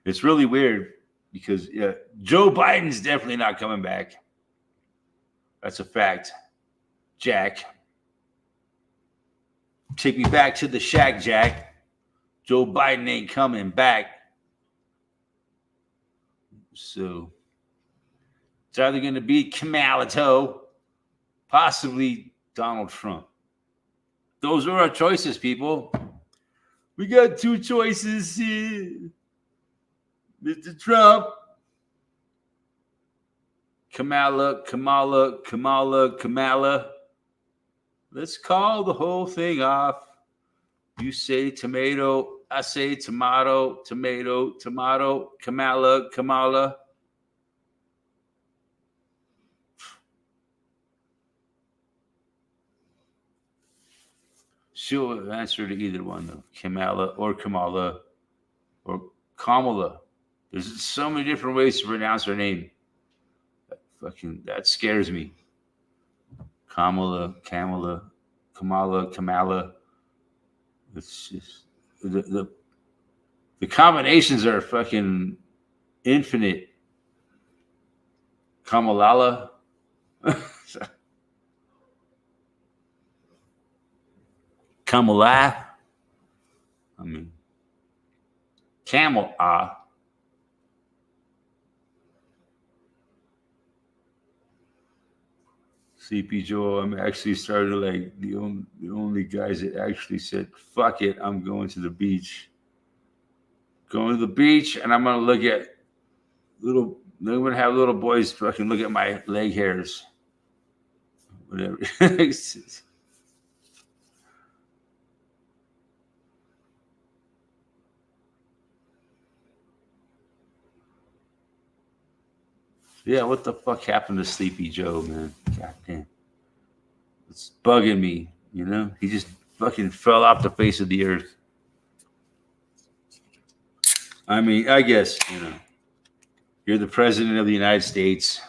It's really weird because Joe Biden's definitely not coming back. That's a fact. Jack. Take me back to the shack, Jack. Joe Biden ain't coming back. So it's either going to be Kamala, possibly Donald Trump. Those are our choices, people. We got two choices here. Mr. Trump. Kamala. Let's call the whole thing off. You say tomato, I say tomato, Kamala. She'll answer to either one, though. Kamala or Kamala or Kamala. There's so many different ways to pronounce her name. That scares me. Kamala. It's just the combinations are fucking infinite. Kamalala. Kamala. I mean, Camel. CP Joe, I'm actually started like the only guys that actually said, fuck it, I'm going to the beach. Going to the beach, and I'm going to look at I'm going to have little boys fucking look at my leg hairs. Whatever. Yeah, what the fuck happened to Sleepy Joe, man? God damn. It's bugging me, you know? He just fucking fell off the face of the earth. I mean, I guess, you know, you're the president of the United States.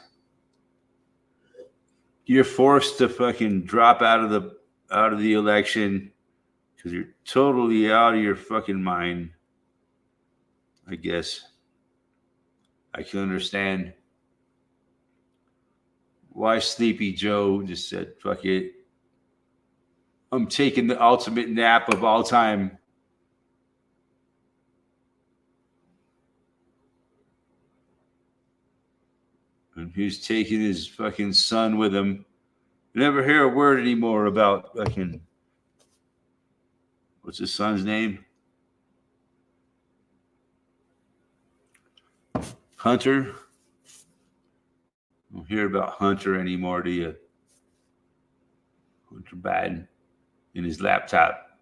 You're forced to fucking drop out of the election because you're totally out of your fucking mind. I guess. I can understand why Sleepy Joe just said, fuck it. I'm taking the ultimate nap of all time. And he's taking his fucking son with him. You never hear a word anymore about fucking, what's his son's name? Hunter. Don't hear about Hunter anymore, do you? Hunter Biden in his laptop.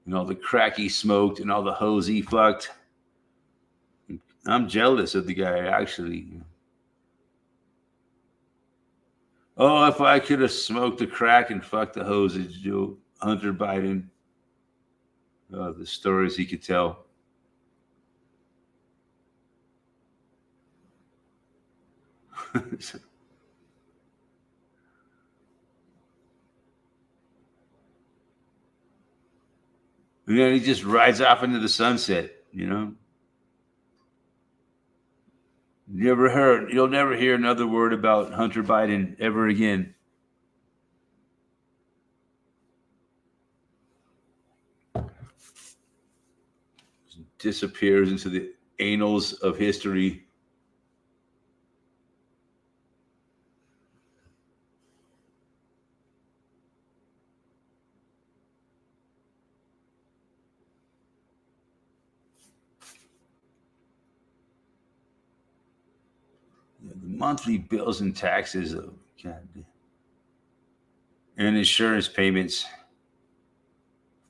And all the crack he smoked and all the hoes he fucked. I'm jealous of the guy, actually. Oh, if I could have smoked the crack and fucked the hoes, Joe Hunter Biden. The stories he could tell. And then he just rides off into the sunset, you know? You'll never hear another word about Hunter Biden ever again. Disappears into the annals of history. monthly bills and taxes. God damn. And insurance payments.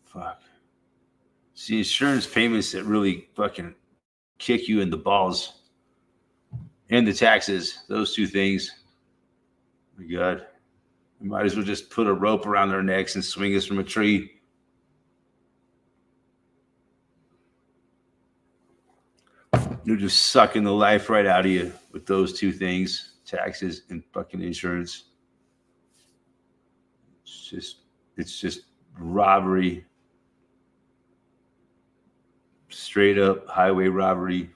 Fuck. See, insurance payments that really fucking kick you in the balls. And the taxes. Those two things. Oh my God. We might as well just put a rope around their necks and swing us from a tree. You're just sucking the life right out of you with those two things, taxes and fucking insurance. It's just robbery. Straight up highway robbery.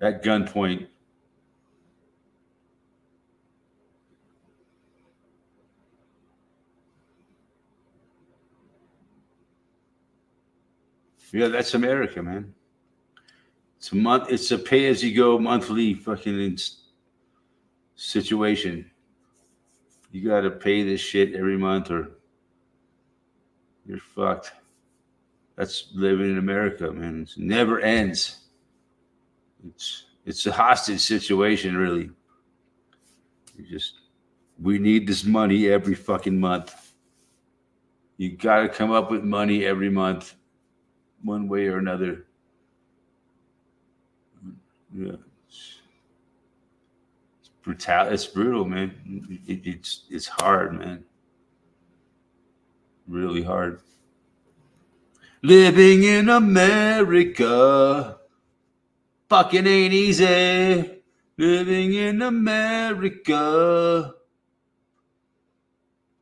At gunpoint. Yeah, that's America, man. It's a pay-as-you-go monthly fucking situation. You got to pay this shit every month, or you're fucked. That's living in America, man. It never ends. It's a hostage situation, really. We need this money every fucking month. You got to come up with money every month, one way or another. Yeah, it's brutal. It's brutal, man. It's hard, man. Really hard. Living in America fucking ain't easy. Living in America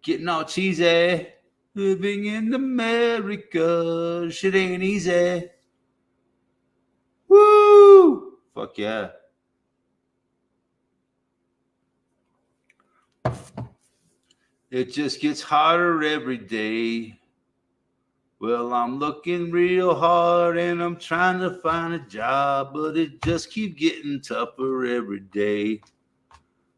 getting all cheesy. Living in America shit ain't easy. Woo! Fuck yeah. It just gets harder every day. Well, I'm looking real hard and I'm trying to find a job, but it just keeps getting tougher every day.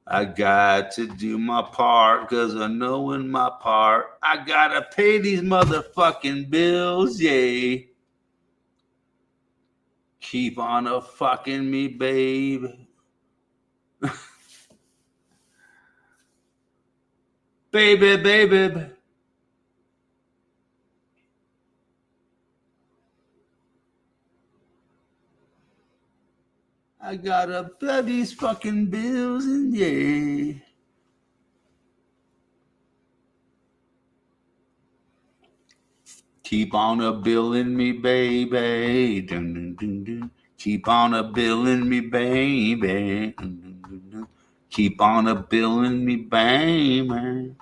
I got to do my part because I know in my part I gotta pay these motherfucking bills, yeah. Keep on a fucking me, babe. Baby. I gotta pay these fucking bills and yeah. Keep on a billing me, baby. Dun, dun, dun, dun. Keep on a billing me, baby. Dun, dun, dun, dun. Keep on a billing me, baby.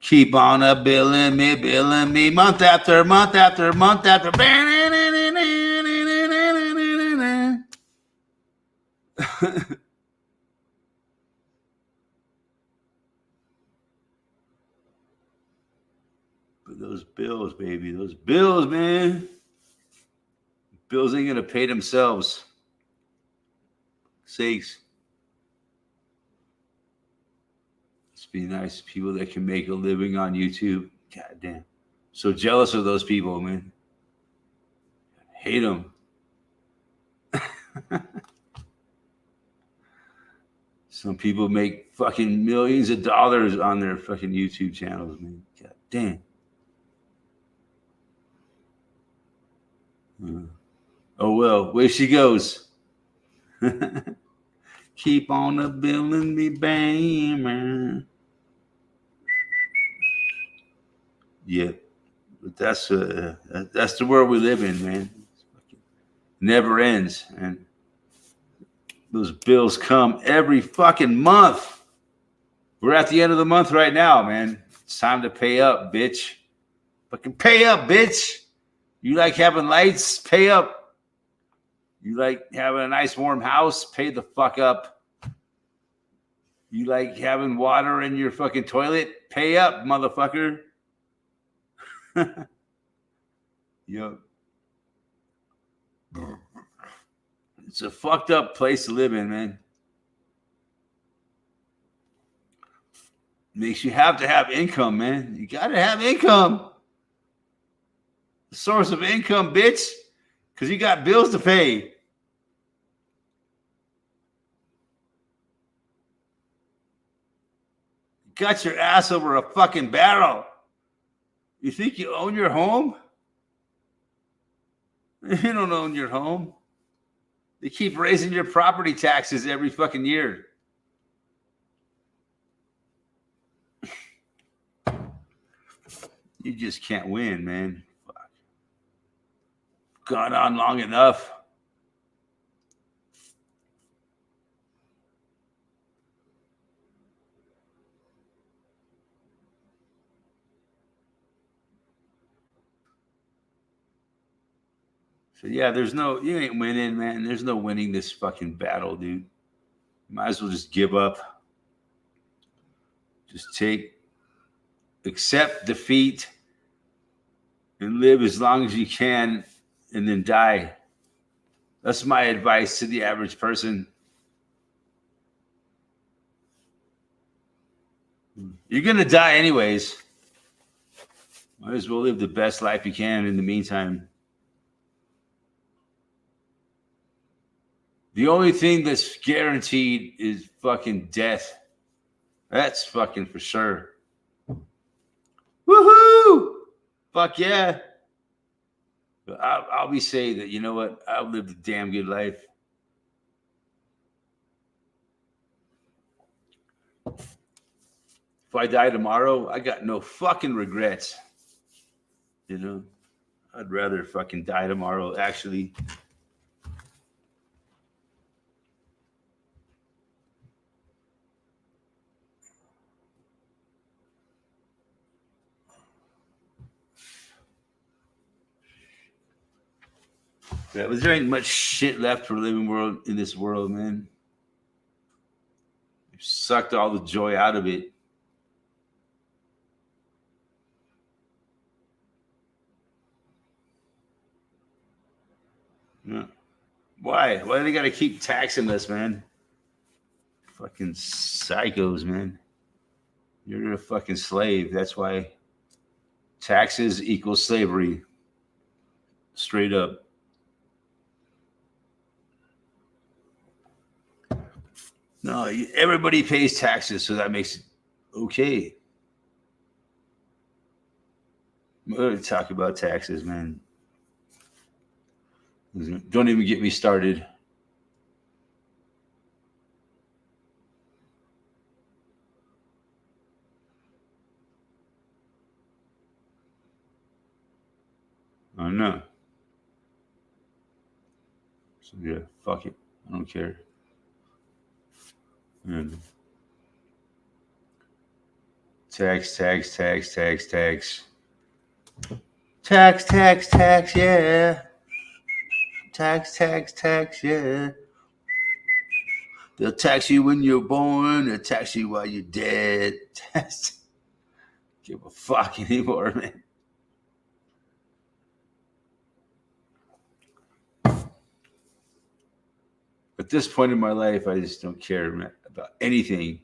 Keep on a billing me, month after month after month after. But those bills, baby, those bills, man. Bills ain't gonna pay themselves. Sakes. It's be nice people that can make a living on YouTube. God damn. So jealous of those people, man. Hate them. Some people make fucking millions of dollars on their fucking YouTube channels, man. God damn. Oh well, where she goes. Keep on a billing me, baby. Yeah, but that's the world we live in, man. It never ends, and those bills come every fucking month. We're at the end of the month right now, man. It's time to pay up, bitch. Fucking pay up, bitch. You like having lights? Pay up. You like having a nice warm house? Pay the fuck up. You like having water in your fucking toilet? Pay up, motherfucker. Yep. It's a fucked up place to live in, man. Makes you have to have income, man. You got to have income. source of income, bitch, because you got bills to pay. Got your ass over a fucking barrel. You think you own your home? You don't own your home. They keep raising your property taxes every fucking year. You just can't win, man. Fuck. Gone on long enough. So yeah, you ain't winning, man. There's no winning this fucking battle, dude. Might as well just give up. Just accept defeat and live as long as you can and then die. That's my advice to the average person. You're going to die anyways. Might as well live the best life you can in the meantime. The only thing that's guaranteed is fucking death. That's fucking for sure. Woohoo! Fuck yeah. I'll be saying that, you know what? I've lived a damn good life. If I die tomorrow, I got no fucking regrets. You know? I'd rather fucking die tomorrow, actually. Yeah, but there ain't much shit left for living in this world, man. You sucked all the joy out of it. Yeah. Why? Why do they gotta keep taxing us, man? Fucking psychos, man. You're a fucking slave. That's why taxes equal slavery. Straight up. No, everybody pays taxes, so that makes it okay. I'm going to talk about taxes, man. Don't even get me started. I don't know. So yeah, fuck it. I don't care. And tax, yeah. Tax, yeah. They'll tax you when you're born. They'll tax you while you're dead. Give a fuck anymore, man. At this point in my life, I just don't care, man, about anything.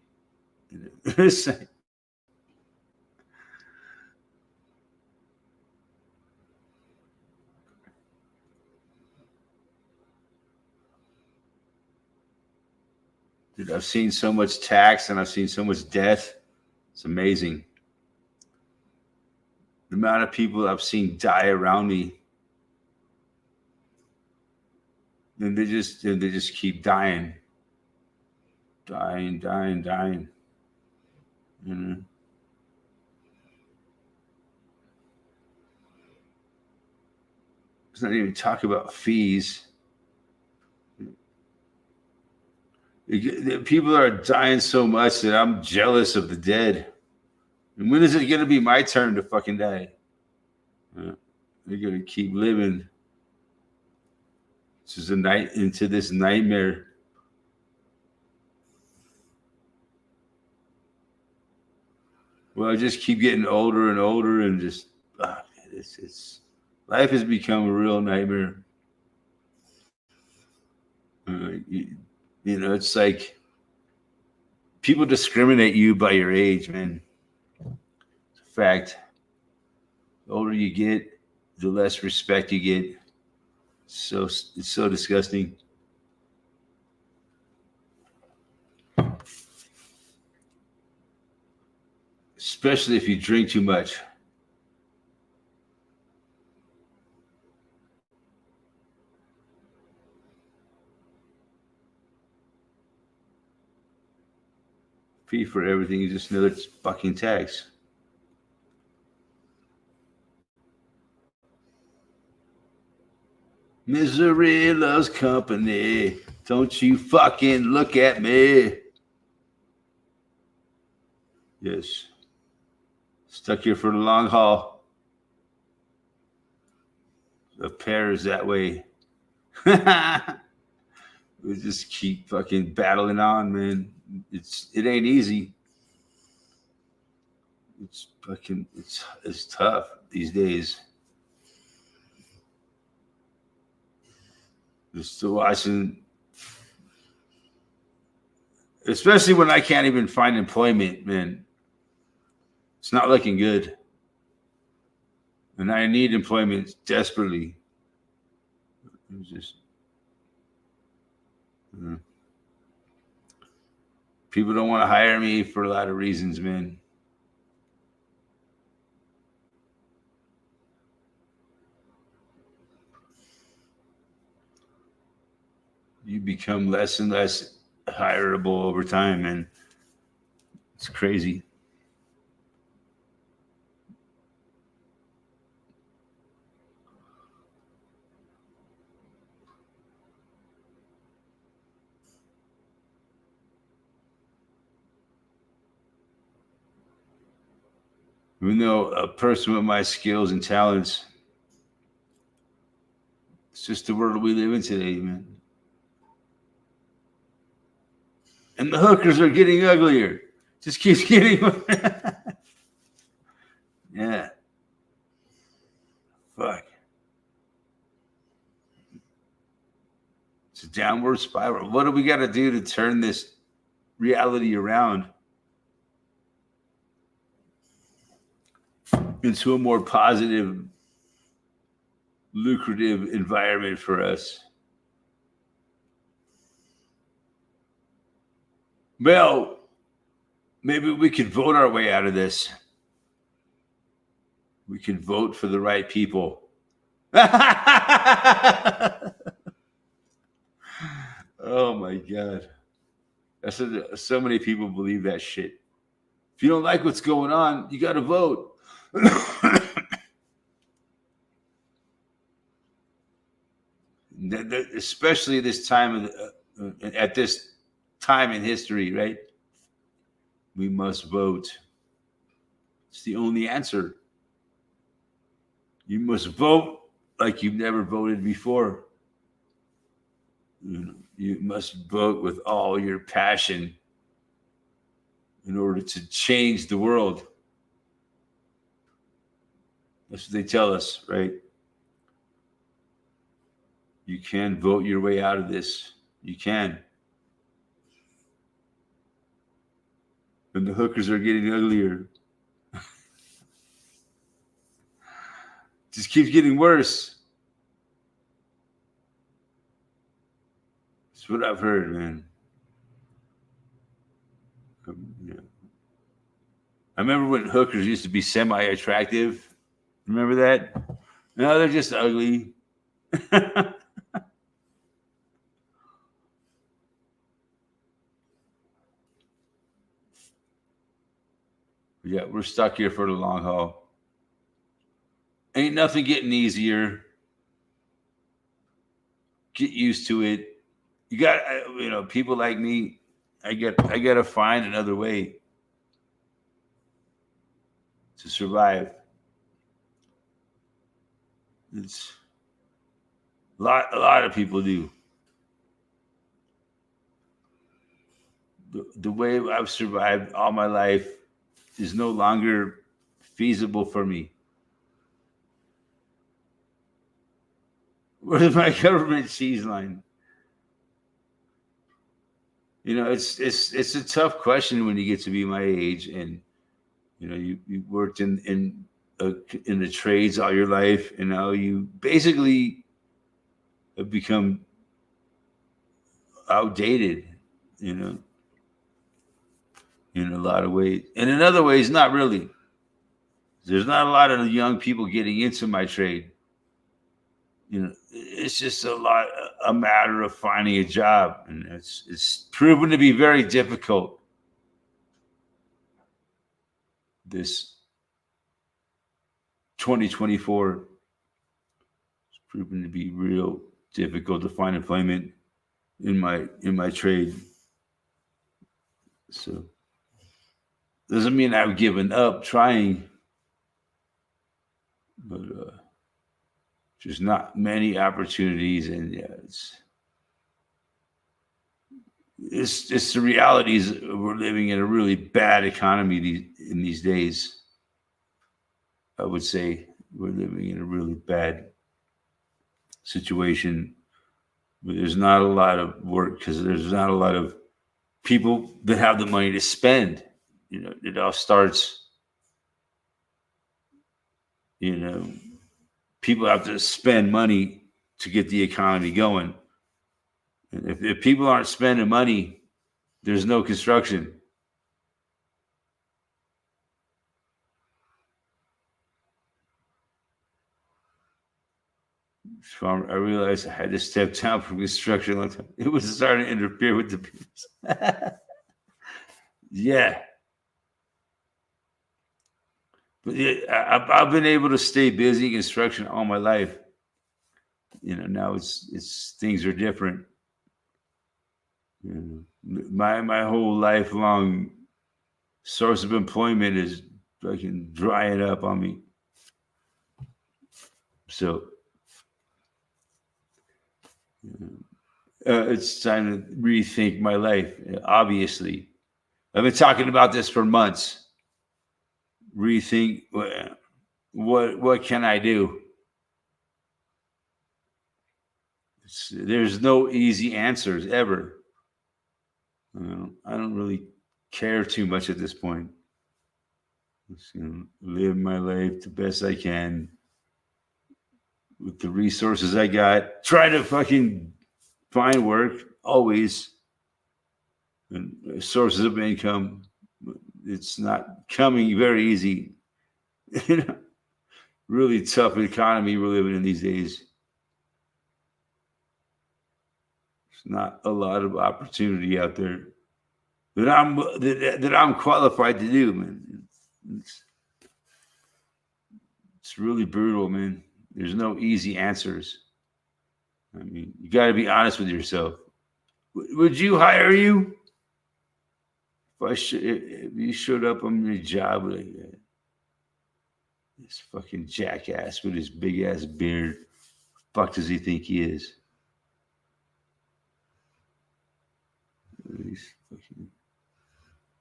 Dude, I've seen so much tax and I've seen so much death. It's amazing. The amount of people I've seen die around me. And they just keep dying. Dying. You know? Let's not even talk about fees. People are dying so much that I'm jealous of the dead. And when is it going to be my turn to fucking die? They're going to keep living. This is into this nightmare. Well, I just keep getting older and older, and just it's life has become a real nightmare. You know, it's like people discriminate you by your age, man. It's a fact. The older you get, the less respect you get. So it's so disgusting. Especially if you drink too much. Fee for everything is just another fucking tax. Misery loves company. Don't you fucking look at me. Yes. Stuck here for the long haul. The pair is that way. We just keep fucking battling on, man. It ain't easy. It's fucking it's tough these days. Just watching, especially when I can't even find employment, man. It's not looking good. And I need employment desperately. It's just people don't want to hire me for a lot of reasons, man. You become less and less hireable over time, and it's crazy. Even though a person with my skills and talents, it's just the world we live in today, man. And the hookers are getting uglier. Just keeps getting. Yeah. Fuck. It's a downward spiral. What do we got to do to turn this reality around into a more positive, lucrative environment for us? Well, maybe we could vote our way out of this. We can vote for the right people. Oh my God. So many people believe that shit. If you don't like what's going on, you got to vote. Especially this time at this time in history, right? We must vote. It's the only answer. You must vote like you've never voted before. You must vote with all your passion in order to change the world. That's what they tell us, right? You can vote your way out of this. You can. And the hookers are getting uglier. Just keeps getting worse. That's what I've heard, man. Yeah. I remember when hookers used to be semi-attractive. Remember that? No, they're just ugly. Yeah, we're stuck here for the long haul. Ain't nothing getting easier. Get used to it. You got, people like me. I got to find another way to survive. It's a lot of people do. The way I've survived all my life is no longer feasible for me. Where's my government cheese line? It's a tough question when you get to be my age, and you worked in in the trades all your life, and now you basically have become outdated, in a lot of ways. And in other ways, not really. There's not a lot of young people getting into my trade. It's just a matter of finding a job, and it's proven to be very difficult. This 2024 it's proven to be real difficult to find employment in my trade. So doesn't mean I've given up trying, but there's not many opportunities, and yeah, it's the reality is we're living in a really bad economy in these days. I would say we're living in a really bad situation where there's not a lot of work because there's not a lot of people that have the money to spend. It all starts, people have to spend money to get the economy going. And if people aren't spending money, there's no construction. I realized I had to step down from construction a long time. It was starting to interfere with the business. Yeah. But I've been able to stay busy in construction all my life. Now it's things are different. My whole lifelong source of employment is fucking drying up on me. So it's time to rethink my life. Obviously, I've been talking about this for months. Rethink what can I do? There's no easy answers ever. I don't really care too much at this point. Just, live my life the best I can with the resources I got. Try to fucking find work always, and sources of income. It's not coming very easy. Really tough economy we're living in these days. There's not a lot of opportunity out there that I'm qualified to do, man. It's really brutal, man. There's no easy answers. I mean, you got to be honest with yourself. Would you hire you? If you showed up on your job like that, this fucking jackass with his big ass beard, fuck does he think he is? He's fucking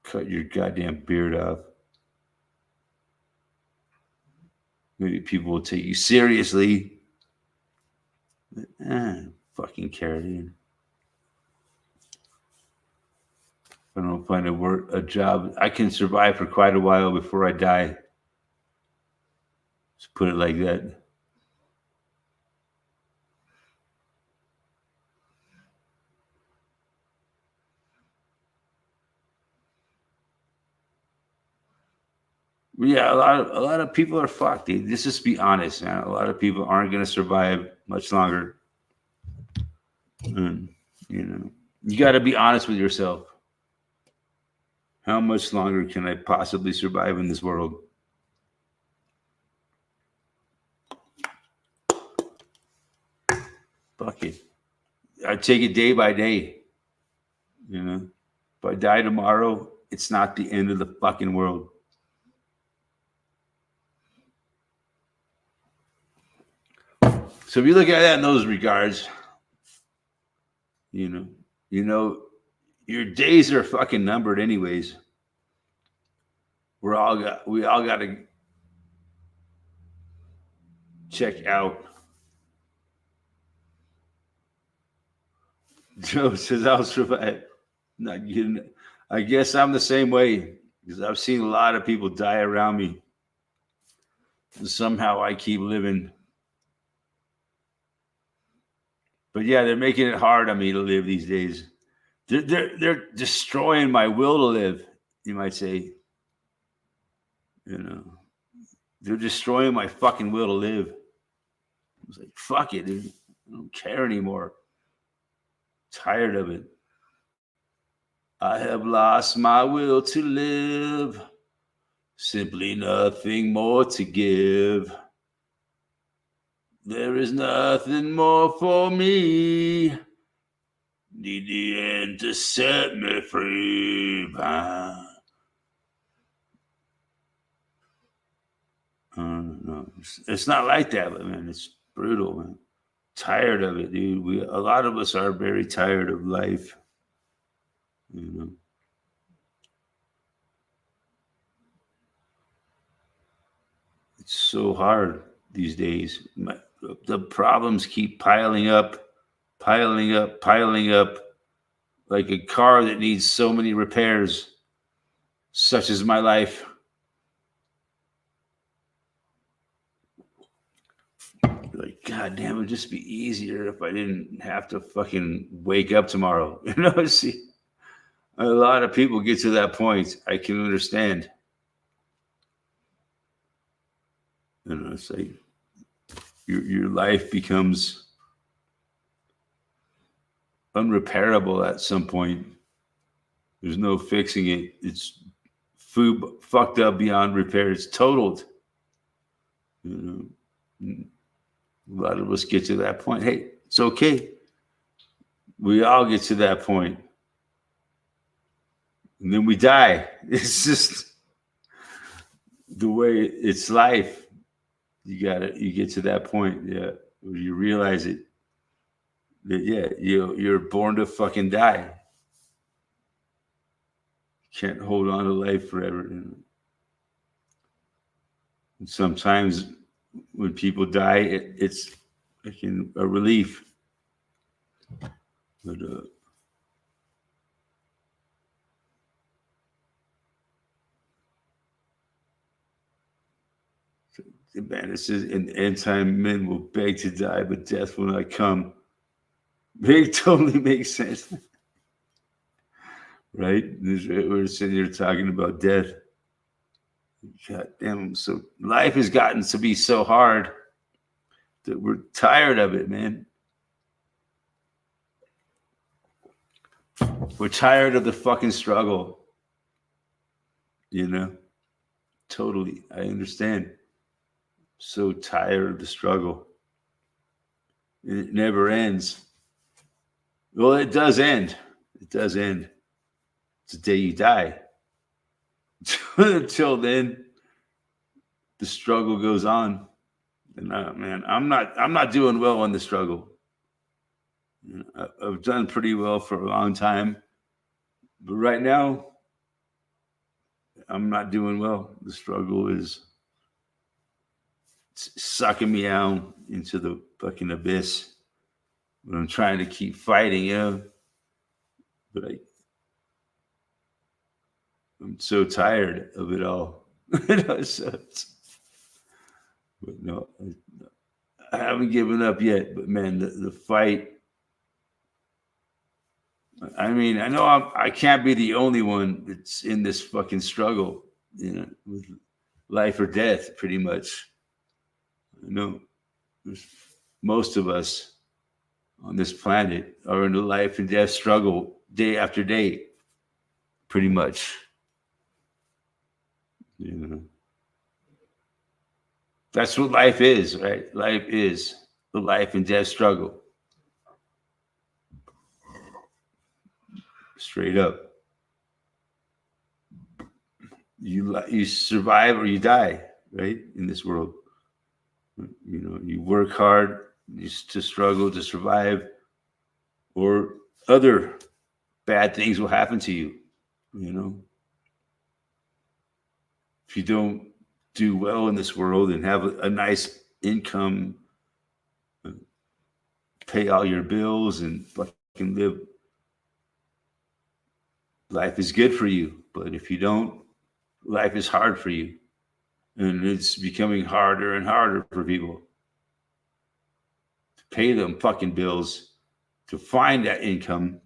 cut your goddamn beard off. Maybe people will take you seriously. Fucking care, dude. If I don't find a job, I can survive for quite a while before I die. Just put it like that. Yeah, a lot of people are fucked. Let's just be honest, man. A lot of people aren't going to survive much longer. And, you got to be honest with yourself. How much longer can I possibly survive in this world? Fuck it. I take it day by day. If I die tomorrow, it's not the end of the fucking world. So if you look at that in those regards, your days are fucking numbered anyways. We all got to check out. Joe says I'll survive. Not getting it. I guess I'm the same way because I've seen a lot of people die around me. Somehow I keep living. But yeah, they're making it hard on me to live these days. They're destroying my will to live, you might say. You know, they're destroying my fucking will to live. I was like, fuck it, dude. I don't care anymore. Tired of it. I have lost my will to live. Simply nothing more to give. There is nothing more for me. Need the end to set me free. No, it's not like that, but man, it's brutal, man. Tired of it, dude. A lot of us are very tired of life. You know. It's so hard these days. The problems keep piling up, piling up, piling up, like a car that needs so many repairs, such as my life. Like, God damn, it'd just be easier if I didn't have to fucking wake up tomorrow. You know, see, a lot of people get to that point. I can understand. You know, it's like your life becomes unrepairable at some point. There's no fixing it. It's fucked up beyond repair. It's totaled. You know, a lot of us get to that point. Hey, it's okay. We all get to that point. And then we die. It's just the way it's life. You get to that point, yeah, where you realize it. That yeah, you're born to fucking die. You can't hold on to life forever. And sometimes when people die, it's a relief. But man, it says, in the end time, men will beg to die, but death will not come. It totally makes sense. Right? We're sitting here talking about death. God damn. So life has gotten to be so hard that we're tired of it, man. We're tired of the fucking struggle. You know? Totally. I understand. So tired of the struggle. It never ends. Well, it does end. It does end. It's the day you die. Until then, the struggle goes on. And man, I'm not doing well on the struggle. I've done pretty well for a long time, but right now, I'm not doing well. The struggle is sucking me out into the fucking abyss. But I'm trying to keep fighting, you know. But I'm so tired of it all. But no, I haven't given up yet. But man, the fight. I mean, I know I can't be the only one that's in this fucking struggle, you know, with life or death, pretty much. I know most of us on this planet are in a life and death struggle day after day, pretty much. You know, that's what life is, right? Life is the life and death struggle. Straight up. You survive or you die, right? In this world. You know, you work hard to struggle to survive, or other bad things will happen to you. You know, if you don't do well in this world and have a nice income, pay all your bills and fucking live, life is good for you. But if you don't, life is hard for you. And it's becoming harder and harder for people to pay them fucking bills, to find that income.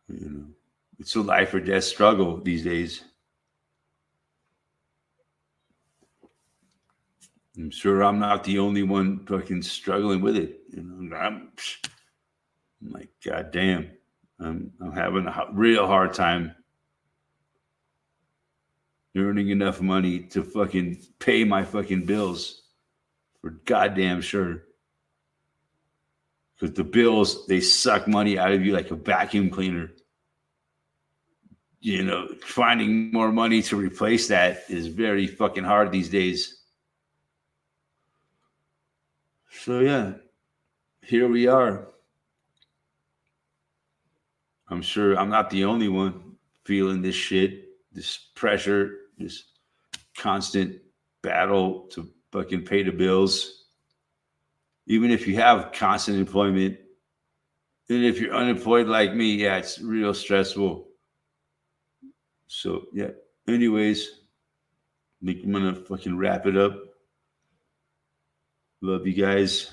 You know, it's a life or death struggle these days. I'm sure I'm not the only one fucking struggling with it. You know, I'm like, God damn, I'm having a real hard time earning enough money to fucking pay my fucking bills, for goddamn sure. Because the bills, they suck money out of you like a vacuum cleaner. You know, finding more money to replace that is very fucking hard these days. So yeah, here we are. I'm sure I'm not the only one feeling this shit, this pressure, this constant battle to fucking pay the bills. Even if you have constant employment, and if you're unemployed like me, yeah, it's real stressful. So yeah. Anyways, I think I'm gonna fucking wrap it up. Love you guys.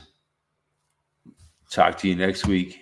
Talk to you next week.